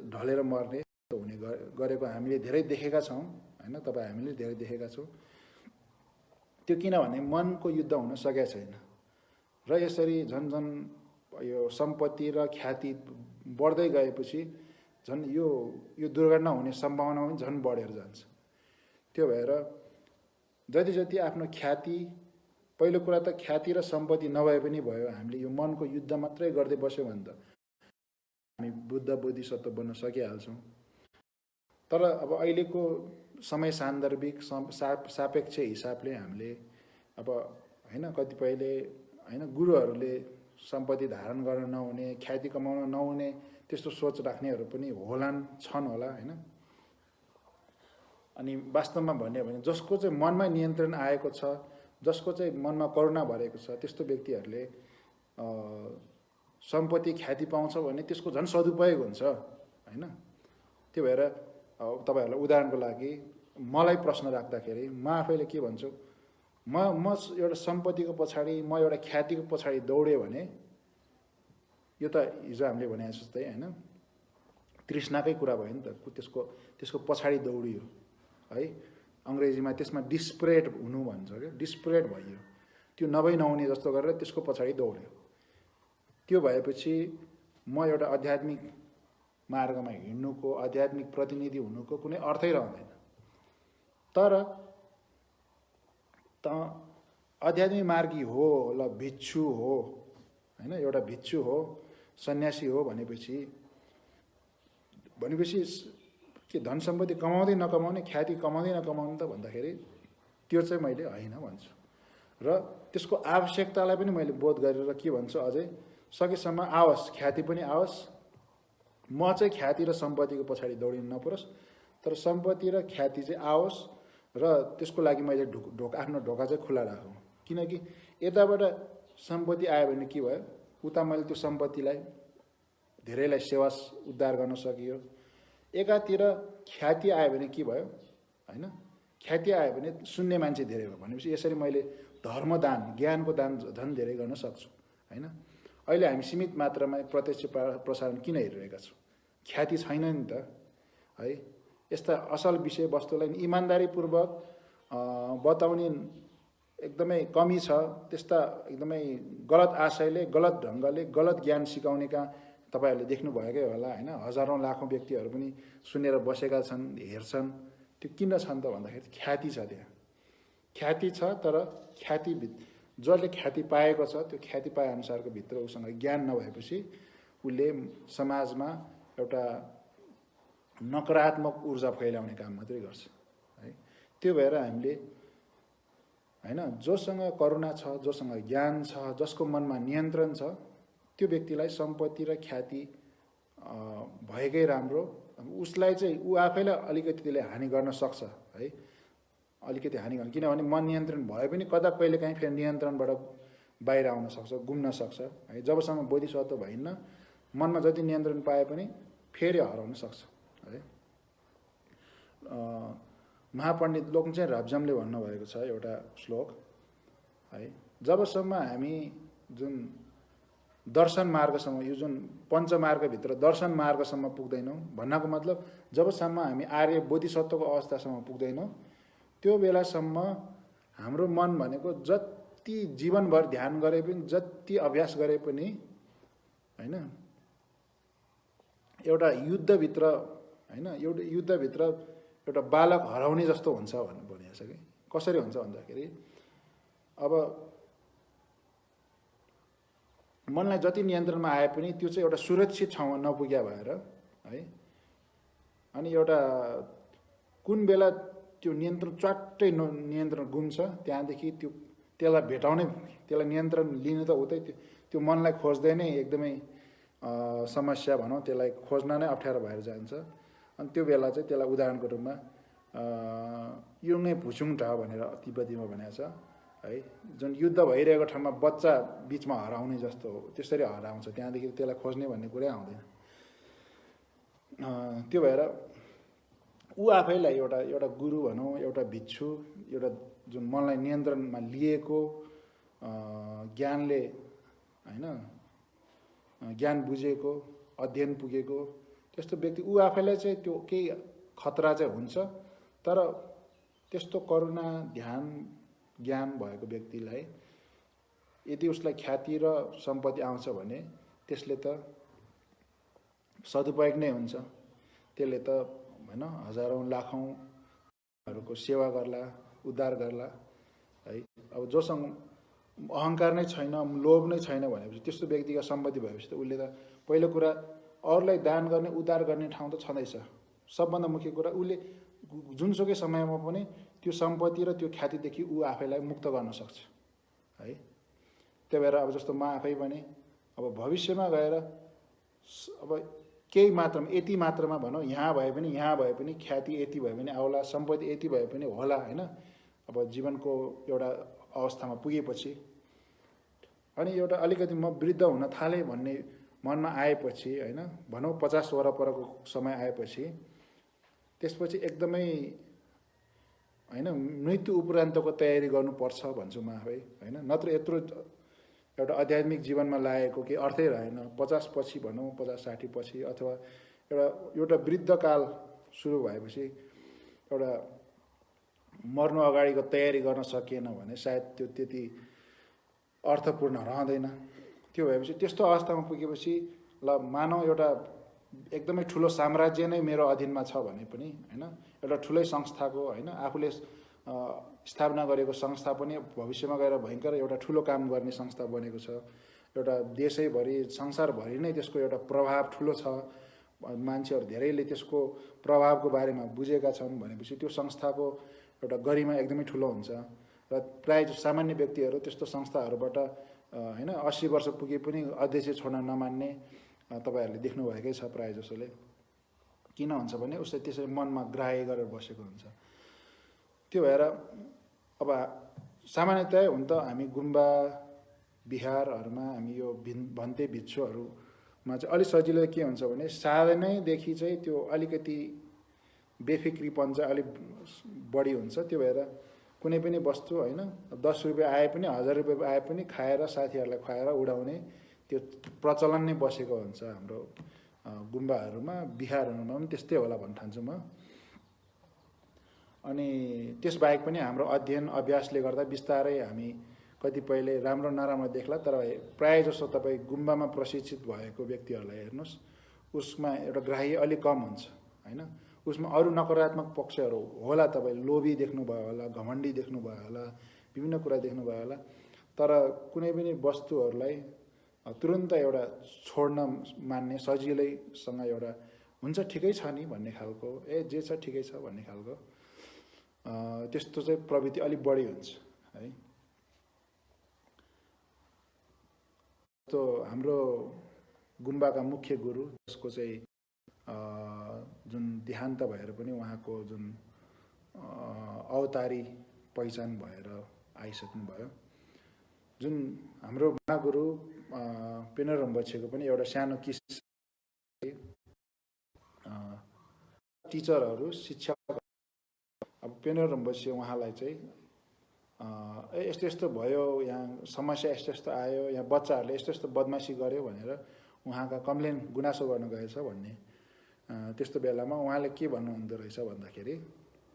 ढलेर मर्ने हुने गरेको हामीले धेरै देखेका छौँ होइन। तपाईँ हामीले धेरै देखेका छौँ। त्यो किनभने मनको युद्ध हुन सकेका छैन र यसरी झन् झन् यो सम्पत्ति र ख्याति बढ्दै गएपछि झन् यो दुर्घटना हुने सम्भावना पनि झन् बढेर जान्छ। त्यो भएर जति जति आफ्नो ख्याति, पहिलो कुरा त ख्याति र सम्पत्ति नभए पनि भयो, हामीले यो मनको युद्ध मात्रै गर्दै बस्यो भने त हामी बुद्ध बोधिसत्व बन्न सकिहाल्छौँ। तर अब अहिलेको समय सान्दर्भिक सापेक्ष हिसाबले हामीले अब होइन कतिपयले होइन गुरुहरूले सम्पत्ति धारण गर्न नहुने, ख्याति कमाउन नहुने त्यस्तो सोच राख्नेहरू पनि होलान्, छन् होला होइन। अनि वास्तवमा भन्यो भने जसको चाहिँ मनमा नियन्त्रण आएको छ, जसको चाहिँ मनमा करुणा भरेको छ, त्यस्तो व्यक्तिहरूले सम्पत्ति ख्याति पाउँछ भने त्यसको झन् सदुपयोग हुन्छ होइन। त्यो भएर तपाईँहरूलाई उदाहरणको लागि मलाई प्रश्न राख्दाखेरि म आफैले के भन्छु, म एउटा सम्पत्तिको पछाडि, म एउटा ख्यातिको पछाडि दौडेँ भने यो त हिजो हामीले भने जस्तै होइन तृष्णाकै कुरा भयो नि त, त्यसको पछाडि दौडियो है। अङ्ग्रेजीमा त्यसमा डिस्परेट हुनु भन्छ क्या, डिस्परेट भयो, त्यो नभई नहुने जस्तो गरेर त्यसको पछाडि दौड्यो। त्यो भएपछि म एउटा आध्यात्मिक मार्गमा हिँड्नुको, आध्यात्मिक प्रतिनिधि हुनुको कुनै अर्थै रहँदैन। तर त आध्यात्मिक मार्गी हो, ल भिक्षु हो होइन, एउटा भिक्षु हो, सन्यासी हो भनेपछि के धन सम्पत्ति कमाउँदै नकमाउने, ख्याति कमाउँदै नकमाउने त भन्दाखेरि त्यो चाहिँ मैले होइन भन्छु। र त्यसको आवश्यकतालाई पनि मैले बोध गरेर के भन्छु, अझै सकेसम्म आओस्, ख्याति पनि आओस्, म चाहिँ ख्याति र सम्पत्तिको पछाडि दौडिनु नपरोस्, तर सम्पत्ति र ख्याति चाहिँ आओस् र त्यसको लागि मैले आफ्नो ढोका चाहिँ खुला राखौँ। किनकि यताबाट सम्पत्ति आयो भने के भयो, उता मैले त्यो सम्पत्तिलाई धेरैलाई सेवा उद्धार गर्न सकियो। एकातिर ख्याति आयो भने के भयो होइन, ख्याति आयो भने सुन्ने मान्छे धेरै भयो भनेपछि यसरी मैले धर्मदान, ज्ञानको दान झन् धेरै गर्न सक्छु होइन। अहिले हामी सीमित मात्रामा प्रत्यक्ष प्रसारण किन हेरिरहेका छौँ, ख्याति छैन नि त है। यस्ता असल विषयवस्तुलाई इमान्दारीपूर्वक बताउने एकदमै कमी छ। त्यस्ता एकदमै गलत आशयले, गलत ढङ्गले, गलत ज्ञान सिकाउनेका तपाईँहरूले देख्नुभएकै होला होइन। हजारौँ लाखौँ व्यक्तिहरू पनि सुनेर बसेका छन्, हेर्छन्। त्यो किन छन् त भन्दाखेरि ख्याति छ, त्यहाँ ख्याति छ। तर ख्याति जसले ख्याति पाएको छ त्यो ख्याति पाए अनुसारको भित्र उसँग ज्ञान नभएपछि उसले समाजमा एउटा नकारात्मक ऊर्जा फैलाउने काम मात्रै गर्छ है। त्यो भएर हामीले होइन, जोसँग करुणा छ, जोसँग ज्ञान छ, जसको मनमा नियन्त्रण छ, त्यो व्यक्तिलाई सम्पत्ति र ख्याति भएकै राम्रो। उसलाई चाहिँ ऊ आफैलाई अलिकति त्यसले हानि गर्न सक्छ है, अलिकति हानि गर्न, किनभने मन नियन्त्रण भए पनि कता कहिले काहीँ फेरि नियन्त्रणबाट बाहिर आउन सक्छ, घुम्न सक्छ है। जबसम्म बोधिसत्व भइन्न, मनमा जति नियन्त्रण पाए पनि फेरि हराउन सक्छ है। महापण्डित लोकचन्द्र राब्जामले भन्नुभएको छ एउटा श्लोक है, जबसम्म हामी जुन दर्शन मार्गसम्म, यो जुन पञ्चमार्गभित्र दर्शन मार्गसम्म पुग्दैनौँ, भन्नको मतलब जबसम्म हामी आर्य बोधिसत्वको अवस्थासम्म पुग्दैनौँ त्यो बेलासम्म हाम्रो मन भनेको जति जीवनभर ध्यान गरे पनि, जति अभ्यास गरे पनि होइन, एउटा युद्धभित्र होइन, एउटा युद्धभित्र एउटा बालक हराउने जस्तो हुन्छ भन्नु भनिएको छ कि। कसरी हुन्छ भन्दाखेरि अब मनलाई जति नियन्त्रणमा आए पनि त्यो चाहिँ एउटा सुरक्षित ठाउँमा नपुग्या भएर है, अनि एउटा कुन बेला त्यो नियन्त्रण च्वाट्टै नियन्त्रण गुम्छ, त्यहाँदेखि त्यसलाई भेटाउने, त्यसलाई नियन्त्रण लिनु त उतै त्यो मनलाई खोज्दै नै एकदमै समस्या भनौँ, त्यसलाई खोज्न नै अप्ठ्यारो भएर जान्छ। अनि त्यो बेला चाहिँ त्यसलाई उदाहरणको रूपमा युङै भुचुङ ढ भनेर तिब्बतीमा भनेको छ है, जुन युद्ध भइरहेको ठाउँमा बच्चा बिचमा हराउने जस्तो हो, त्यसरी हराउँछ, त्यहाँदेखि त्यसलाई खोज्ने भन्ने कुरै आउँदैन। त्यो भएर ऊ आफैलाई एउटा गुरु भनौँ, एउटा भिक्षु, एउटा जुन मनलाई नियन्त्रणमा लिएको ज्ञानले होइन, ज्ञान बुझेको, अध्ययन पुगेको त्यस्तो व्यक्ति, ऊ आफैलाई चाहिँ त्यो केही खतरा चाहिँ हुन्छ, तर त्यस्तो करुणा, ध्यान, ज्ञान भएको व्यक्तिलाई यदि उसलाई ख्याति र सम्पत्ति आउँछ भने त्यसले त सदुपयोग नै हुन्छ। त्यसले त होइन हजारौँ लाखौँहरूको सेवा गर्ला, उद्धार गर्ला है। अब जोसँग अहङ्कार नै छैन, लोभ नै छैन भनेपछि त्यस्तो व्यक्तिको सम्पत्ति भएपछि त उसले त पहिलो कुरा अरूलाई दान गर्ने, उद्धार गर्ने ठाउँ त छँदैछ। सबभन्दा मुख्य कुरा उसले जुनसुकै समयमा पनि त्यो सम्पत्ति र त्यो ख्यातिदेखि ऊ आफैलाई मुक्त गर्न सक्छ है। त्यही भएर अब जस्तो म आफै पनि अब भविष्यमा गएर अब केही मात्रामा, यति मात्रामा भनौँ, यहाँ भए पनि ख्याति यति भए पनि आउला, सम्पत्ति यति भए पनि होला होइन। अब जीवनको एउटा अवस्थामा पुगेपछि अनि एउटा अलिकति म वृद्ध हुन थालेँ भन्ने मनमा आएपछि होइन, भनौँ 50 वरपरको समय आएपछि त्यसपछि एकदमै होइन मृत्यु उपरान्तको तयारी गर्नुपर्छ भन्छु म आफै होइन। नत्र यत्रो एउटा आध्यात्मिक जीवनमा लागेको केही अर्थै रहेन। 50 पछि भनौँ, 50-60 पछि अथवा एउटा वृद्धकाल सुरु भएपछि एउटा मर्नु अगाडिको तयारी गर्न सकिएन भने सायद त्यो त्यति अर्थपूर्ण रहँदैन। त्यो भएपछि त्यस्तो अवस्थामा पुगेपछि ल मानव एउटा एकदमै ठुलो साम्राज्य नै मेरो अधीनमा छ भने पनि होइन, एउटा ठुलै संस्थाको होइन, आफूले स्थापना गरेको संस्था पनि भविष्यमा गएर भयङ्कर एउटा ठुलो काम गर्ने संस्था बनेको छ। एउटा देशैभरि, संसारभरि नै त्यसको एउटा प्रभाव ठुलो छ, मान्छेहरू धेरैले त्यसको प्रभावको बारेमा बुझेका छन् भनेपछि त्यो संस्थाको एउटा गरिमा एकदमै ठुलो हुन्छ। र प्रायः सामान्य व्यक्तिहरू त्यस्तो संस्थाहरूबाट होइन 80 वर्ष पुगे पनि अध्यक्ष छोड्न नमान्ने तपाईँहरूले देख्नुभएकै छ प्रायः जसोले। किन हुन्छ भने उसले त्यसरी मनमा ग्राह्य गरेर बसेको हुन्छ। त्यो भएर अब सामान्यतया हुन त हामी गुम्बा बिहारहरूमा हामी यो भन्ते भिक्षुहरूमा चाहिँ अलिक सजिलो के हुन्छ भने साधनैदेखि चाहिँ त्यो अलिकति बेफिक्रीपन चाहिँ अलिक बढी हुन्छ। त्यो भएर कुनै पनि वस्तु होइन 10 रुपियाँ आए पनि 1000 रुपियाँ आए पनि खाएर साथीहरूलाई खुवाएर उडाउने त्यो प्रचलन नै बसेको हुन्छ हाम्रो गुम्बाहरूमा, बिहारहरूमा पनि त्यस्तै होला भन्ने ठान्छु म। अनि त्यसबाहेक पनि हाम्रो अध्ययन अभ्यासले गर्दा बिस्तारै हामी कतिपयले राम्रो नराम्रो देख्ला, तर प्रायः जसो तपाईँ गुम्बामा प्रशिक्षित भएको व्यक्तिहरूलाई हेर्नुहोस्, उसमा एउटा ग्राह्य अलिक कम हुन्छ होइन। उसमा अरू नकारात्मक पक्षहरू होला, तपाईँ लोभी देख्नुभयो होला, घमण्डी देख्नुभयो होला, विभिन्न कुरा देख्नुभयो होला, तर कुनै पनि वस्तुहरूलाई तुरुन्त एउटा छोड्न मान्ने सजिलैसँग एउटा हुन्छ ठिकै छ नि भन्ने खालको, जे छ ठिकै छ भन्ने खालको त्यस्तो चाहिँ प्रवृत्ति अलिक बढी हुन्छ है। तो हाम्रो गुम्बाका मुख्य गुरु जसको चाहिँ जुन देहान्त भएर पनि उहाँको जुन अवतारी पहिचान भएर आइसक्नुभयो, जुन हाम्रो महागुरु पेनर रम्बछेको पनि एउटा सानो किस्सा, टिचरहरू शिक्षक अब पेनर रम्बछे उहाँलाई चाहिँ यस्तो यस्तो भयो, यहाँ समस्या यस्तो यस्तो आयो, यहाँ बच्चाहरूले यस्तो यस्तो बदमासी गर्यो भनेर उहाँका कम्प्लेन गुनासो गर्न गएछ भन्ने त्यस्तो बेलामा उहाँले के भन्नुहुँदो रहेछ भन्दाखेरि,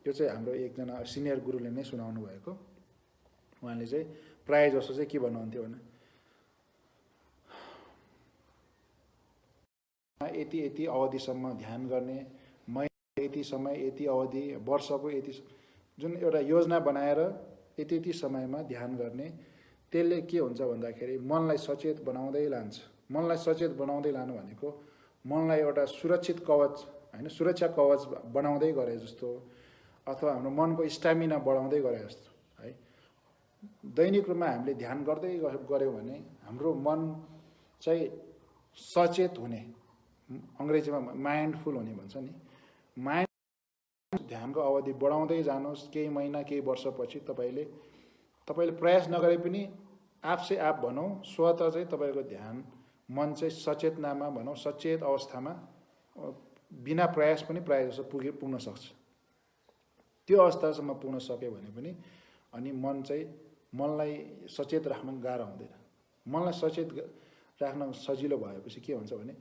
यो चाहिँ हाम्रो एकजना सिनियर गुरुले नै सुनाउनु भएको। उहाँले चाहिँ प्राय जसो चाहिँ के भन्नुहुन्थ्यो भने यति यति अवधिसम्म ध्यान गर्ने, महिना यति समय, यति अवधि, वर्षको यति, जुन एउटा योजना बनाएर यति यति समयमा ध्यान गर्ने, त्यसले के हुन्छ भन्दाखेरि मनलाई सचेत बनाउँदै लान्छ। मनलाई सचेत बनाउँदै लानु भनेको मनलाई एउटा सुरक्षित कवच होइन, सुरक्षा कवच बनाउँदै गरे जस्तो, अथवा हाम्रो मनको स्टामिना बढाउँदै गरे जस्तो है। दैनिक रूपमा हामीले ध्यान गर्दै गऱ्यौँ भने हाम्रो मन चाहिँ सचेत हुने, अङ्ग्रेजीमा माइन्डफुल हुने भन्छ नि, माइन्ड ध्यानको अवधि बढाउँदै जानुहोस्। केही महिना केही वर्षपछि तपाईँले प्रयास नगरे पनि आपसे आप भनौँ स्वतः चाहिँ तपाईँको ध्यान मन चाहिँ सचेतनामा भनौँ, सचेत अवस्थामा बिना प्रयास पनि प्रायः जसो पुग्न सक्छ। त्यो अवस्थासम्म पुग्न सक्यो भने पनि अनि मनलाई सचेत राख्न गाह्रो हुँदैन। मनलाई सचेत राख्न सजिलो भएपछि के हुन्छ भने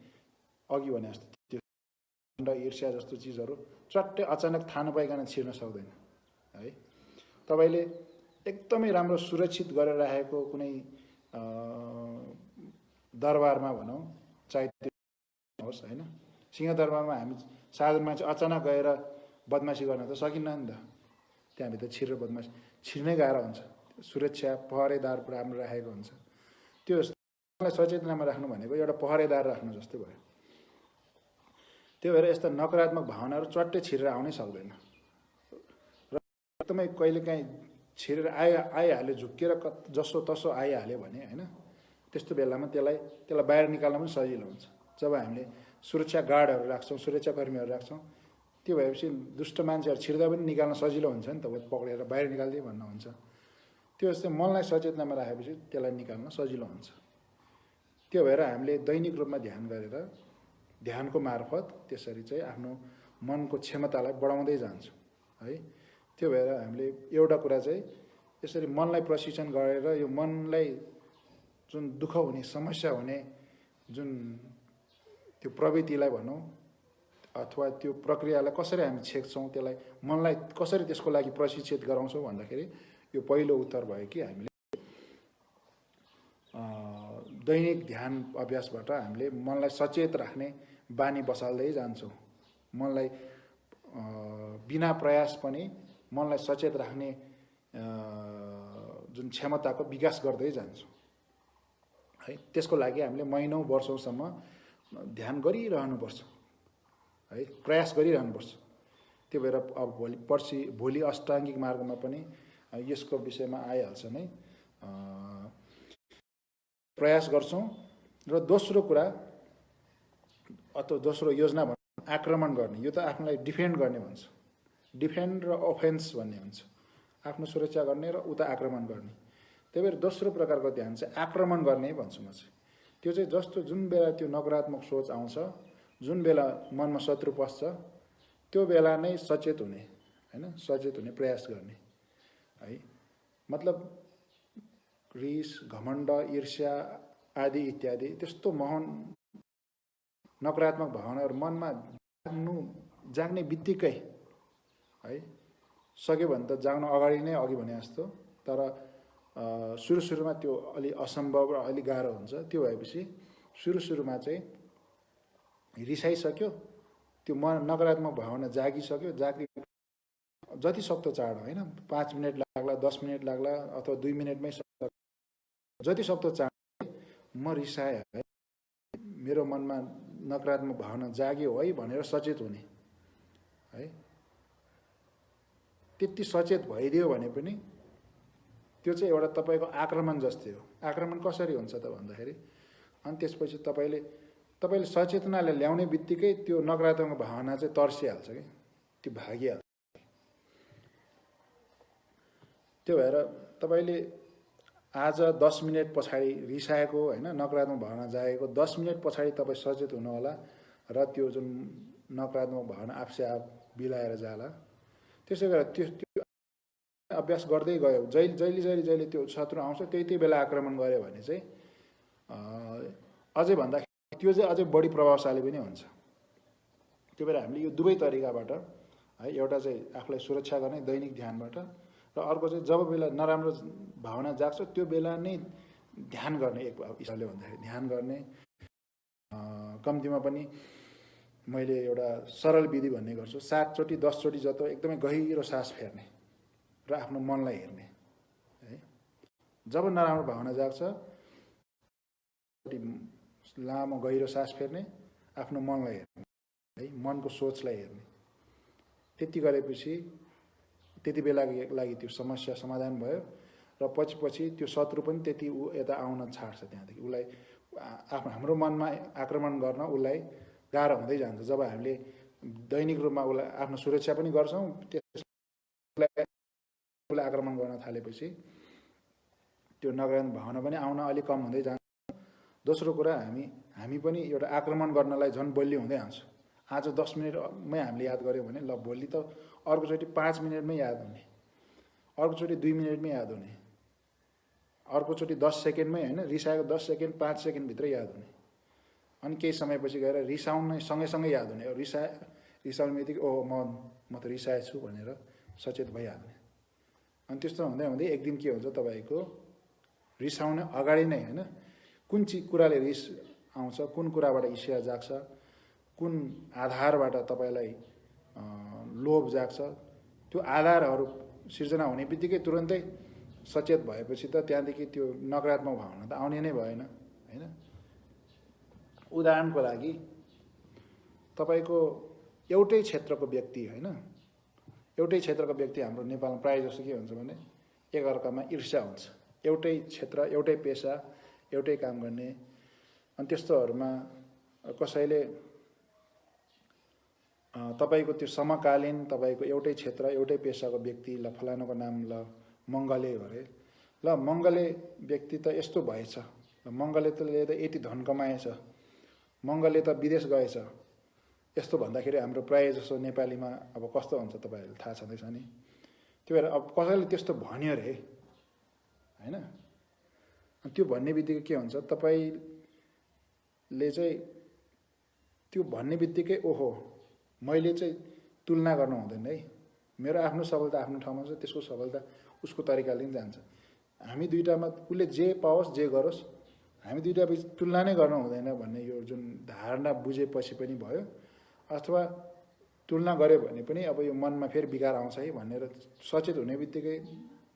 अघि भने जस्तो त्यो ईर्ष्या जस्तो चिजहरू चट्टै अचानक थाहा नपाइकन छिर्न सक्दैन है। तपाईँले एकदमै राम्रो सुरक्षित गरेर राखेको कुनै दरबारमा भनौँ, चाहे त्यो होस् होइन, सिंहदरबारमा हामी साधारण मान्छे अचानक गएर बदमासी गर्न त सकिन्न नि त। त्यहाँभित्र छिर्र बदमासी छिर्नै गाह्रो हुन्छ। सुरक्षा पहरेदार राम्रो राखेको हुन्छ। त्यो सचेतनामा राख्नु भनेको एउटा पहरेदार राख्नु जस्तो भयो। त्यो भएर यस्ता नकारात्मक भावनाहरू चट्टै छिरेर आउनै सक्दैन र एकदमै कहिलेकाहीँ छिरेर आइहाल्यो, झुक्किएर जसो तसो आइहाल्यो भने होइन, त्यस्तो बेलामा त्यसलाई बाहिर निकाल्न पनि सजिलो हुन्छ। जब हामीले सुरक्षा गार्डहरू राख्छौँ, सुरक्षाकर्मीहरू राख्छौँ, त्यो भएपछि दुष्ट मान्छेहरू छिर्दा पनि निकाल्न सजिलो हुन्छ नि त, पक्रेर बाहिर निकाल्दै भन्नु हुन्छ। त्यो जस्तै मनलाई सचेतनामा राखेपछि त्यसलाई निकाल्न सजिलो हुन्छ। त्यो भएर हामीले दैनिक रूपमा ध्यान गरेर ध्यानको मार्फत त्यसरी चाहिँ आफ्नो मनको क्षमतालाई बढाउँदै जान्छौँ है। त्यो भएर हामीले एउटा कुरा चाहिँ यसरी मनलाई प्रशिक्षण गरेर यो मनलाई जुन दुःख हुने, समस्या हुने जुन त्यो प्रवृत्तिलाई भनौँ अथवा त्यो प्रक्रियालाई कसरी हामी छेक्छौँ, त्यसलाई मनलाई कसरी त्यसको लागि प्रशिक्षित गराउँछौँ भन्दाखेरि यो पहिलो उत्तर भयो कि हामीले दैनिक ध्यान अभ्यासबाट हामीले मनलाई सचेत राख्ने बानी बसाल्दै जान्छौँ। मनलाई बिना प्रयास पनि मनलाई सचेत राख्ने जुन क्षमताको विकास गर्दै जान्छौँ है। त्यसको लागि हामीले महिनौँ वर्षौँसम्म ध्यान गरिरहनुपर्छ है, प्रयास गरिरहनुपर्छ। त्यो भएर अब भोलि अष्टाङ्गिक मार्गमा पनि यसको विषयमा आइहाल्छ नै। प्रयास गर्छौँ र दोस्रो कुरा अथवा दोस्रो योजना भन्छ आक्रमण गर्ने। यो त आफूलाई डिफेन्ड गर्ने भन्छ, डिफेन्ड र अफेन्स भन्ने हुन्छ, आफ्नो सुरक्षा गर्ने र उता आक्रमण गर्ने। त्यही भएर दोस्रो प्रकारको ध्यान चाहिँ आक्रमण गर्ने भन्छु म चाहिँ। त्यो चाहिँ जस्तो जुन बेला त्यो नकारात्मक सोच आउँछ, जुन बेला मनमा शत्रु पस्छ, त्यो बेला नै सचेत हुने होइन, सचेत हुने प्रयास गर्ने है। मतलब रिस, घमण्ड, ईर्ष्या आदि इत्यादि त्यस्तो महान नकारात्मक भावनाहरू मनमा जाग्ने बित्तिकै है, सक्यो भने त जाग्न अगाडि नै अघि भने जस्तो, तर सुरुमा त्यो अलि असम्भव र अलि गाह्रो हुन्छ। त्यो भएपछि सुरुमा चाहिँ रिसाइसक्यो, त्यो नकारात्मक भावना जागिसक्यो, जति सक्दो चाँडो होइन, 5 मिनट लाग्ला, 10 मिनट लाग्ला अथवा 2 मिनटमै जति सक्दो चाँडो म रिसाएँ है, मेरो मनमा नकारात्मक भावना जाग्यो है भनेर सचेत हुने है। त्यति सचेत भइदियो भने पनि त्यो चाहिँ एउटा तपाईँको आक्रमण जस्तै हो। आक्रमण कसरी हुन्छ त भन्दाखेरि अनि त्यसपछि तपाईँले सचेतनाले ल्याउने बित्तिकै त्यो नकारात्मक भावना चाहिँ तर्सिहाल्छ कि, त्यो भागिहाल्छ। त्यो भएर तपाईँले आज 10 मिनट पछाडि रिसाएको होइन, नकारात्मक भावना जागेको 10 मिनट पछाडि तपाईँ सचेत हुनुहोला र त्यो जुन नकारात्मक भावना आफसे आफ बिलाएर जाला। त्यसै गरेर त्यो अभ्यास गर्दै गयो, जहिले त्यो शत्रु आउँछ त्यही बेला आक्रमण गऱ्यो भने चाहिँ अझै भन्दाखेरि त्यो चाहिँ अझै बढी प्रभावशाली पनि हुन्छ। त्यो भएर हामीले यो दुवै तरिकाबाट है, एउटा चाहिँ आफूलाई सुरक्षा गर्ने दैनिक ध्यानबाट र अर्को चाहिँ जब बेला नराम्रो भावना जाग्छ त्यो बेला नै ध्यान गर्ने। एक हिसाबले भन्दाखेरि ध्यान गर्ने कम्तीमा पनि मैले एउटा सरल विधि भन्ने गर्छु, 7 चोटि 10 चोटि जस्तो एकदमै गहिरो सास फेर्ने र आफ्नो मनलाई हेर्ने है। जब नराम्रो भावना जाग्छ, लामो गहिरो सास फेर्ने, आफ्नो मनलाई हेर्ने, है मनको सोचलाई हेर्ने। त्यति गरेपछि त्यति बेलाको लागि त्यो समस्या समाधान भयो र पछि त्यो शत्रु पनि त्यति यता आउन छाड्छ। त्यहाँदेखि उसलाई हाम्रो मनमा आक्रमण गर्न उसलाई गाह्रो हुँदै जान्छ। जब हामीले दैनिक रूपमा उसलाई आफ्नो सुरक्षा पनि गर्छौँ, त्यसलाई आक्रमण गर्न थालेपछि त्यो नकारात्मक भावना पनि आउन अलिक कम हुँदै जान्छ। दोस्रो कुरा, हामी पनि एउटा आक्रमण गर्नलाई झन् बलियो हुँदै आउँछ। आज 10 मिनटमै हामीले याद गऱ्यौँ भने ल भोलि त अर्कोचोटि 5 मिनटमै याद हुने, अर्कोचोटि 2 मिनटमै याद हुने, अर्कोचोटि 10 सेकेन्डमै, होइन रिसाएको 10 सेकेन्ड 5 सेकेन्डभित्रै याद हुने। अनि केही समयपछि गएर रिसाउन सँगैसँगै याद हुने। रिसाउने बित्तिकै ओहो म त रिसाएछु भनेर सचेत भइहाल्ने। अनि त्यस्तो हुँदै हुँदै एक दिन के हुन्छ, तपाईँको रिसाउने अगाडि नै, होइन कुन कुराले रिस आउँछ, कुन कुराबाट ईर्ष्या जाग्छ, कुन आधारबाट तपाईँलाई लोभ जाग्छ, त्यो आधारहरू सिर्जना हुने बित्तिकै तुरन्तै सचेत भएपछि त त्यहाँदेखि त्यो नकारात्मक भावना त आउने नै भएन, होइन। उदाहरणको लागि तपाईँको एउटै क्षेत्रको व्यक्ति, होइन एउटै क्षेत्रको व्यक्ति हाम्रो नेपालमा प्रायः जस्तो के हुन्छ भने एकअर्कामा ईर्ष्या हुन्छ। एउटै क्षेत्र, एउटै पेसा, एउटै काम गर्ने। अनि त्यस्तोहरूमा कसैले तपाईँको त्यो समकालीन तपाईँको एउटै क्षेत्र एउटै पेसाको व्यक्ति, ल फलानाको नाम ल मङ्गले अरे, ल मङ्गले व्यक्ति त यस्तो भएछ, ल मङ्गले त यति धन कमाएछ, मङ्गले त विदेश गएछ, यस्तो भन्दाखेरि हाम्रो प्रायः जसो नेपालीमा अब कस्तो हुन्छ तपाईँहरूले थाहा छँदैछ नि। त्यो भएर अब कसैले त्यस्तो भन्यो अरे, होइन। त्यो भन्ने बित्तिकै के हुन्छ, तपाईँले चाहिँ त्यो भन्ने बित्तिकै ओहो मैले चाहिँ तुलना गर्नु हुँदैन है। मेरो आफ्नो सफलता आफ्नो ठाउँमा छ, त्यसको सफलता उसको तरिकाले पनि जान्छ। हामी दुईटामा उसले जे पाओस् जे गरोस्, हामी दुईटा बिच तुलना नै गर्नु हुँदैन भन्ने यो जुन धारणा बुझेपछि पनि भयो। अथवा तुलना गऱ्यो भने पनि अब यो मनमा फेरि विकार आउँछ है भनेर सचेत हुने बित्तिकै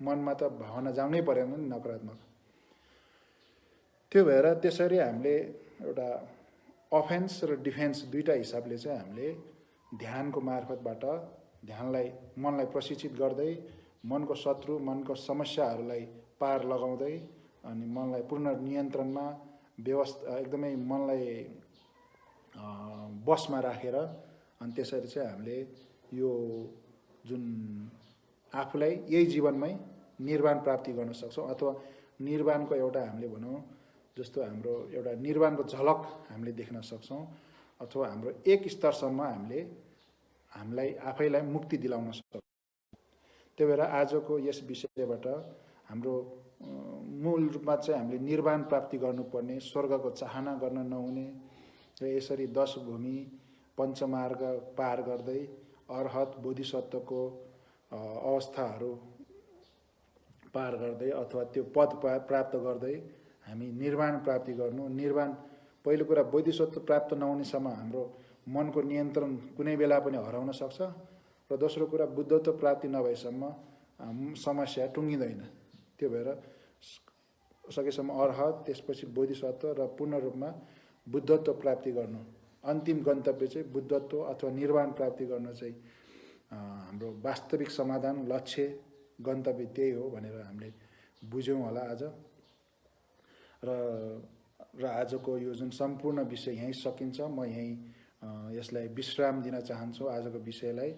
मनमा त भावना जाउनै परेन नि नकारात्मक। त्यो भएर त्यसरी हामीले एउटा अफेन्स र डिफेन्स दुईटा हिसाबले चाहिँ हामीले ध्यानको मार्फतबाट मनलाई प्रशिक्षित गर्दै, मनको शत्रु, मनको समस्याहरूलाई पार लगाउँदै, अनि मनलाई पूर्ण नियन्त्रणमा व्यवस्था एकदमै मनलाई बसमा राखेर, अनि त्यसरी चाहिँ हामीले यो जुन आफूलाई यही जीवनमै निर्वाण प्राप्ति गर्न सक्छौँ। अथवा निर्वाणको एउटा हामीले भनौँ जस्तो हाम्रो एउटा निर्वाणको झलक हामीले देख्न सक्छौँ। अथवा हाम्रो एक स्तरसम्म हामीलाई आफैलाई मुक्ति दिलाउन सक्छौँ। त्यही भएर आजको यस विषयबाट हाम्रो मूल रूपमा चाहिँ हामीले निर्वाण प्राप्ति गर्नुपर्ने, स्वर्गको चाहना गर्न नहुने र यसरी 10 भूमि पञ्चमार्ग पार गर्दै अर्हत बोधिसत्वको अवस्थाहरू पार गर्दै अथवा त्यो पद प्राप्त गर्दै हामी निर्वाण प्राप्ति गर्नु। निर्वाण पहिलो कुरा बोधिसत्व प्राप्त नहुनेसम्म हाम्रो मनको नियन्त्रण कुनै बेला पनि हराउन सक्छ, र दोस्रो कुरा बुद्धत्व प्राप्ति नभएसम्म समस्या टुङ्गिँदैन। त्यो भएर सकेसम्म अर्हत, त्यसपछि बोधिसत्व र पूर्ण रूपमा बुद्धत्व प्राप्ति गर्नु, अन्तिम गन्तव्य चाहिँ बुद्धत्व अथवा निर्वाण प्राप्ति गर्न चाहिँ हाम्रो वास्तविक समाधान, लक्ष्य, गन्तव्य त्यही हो भनेर हामीले बुझ्यौँ होला आज। र आजको यो जुन सम्पूर्ण विषय यहीँ सकिन्छ। म यहीँ यसलाई विश्राम दिन चाहन्छु आजको विषयलाई।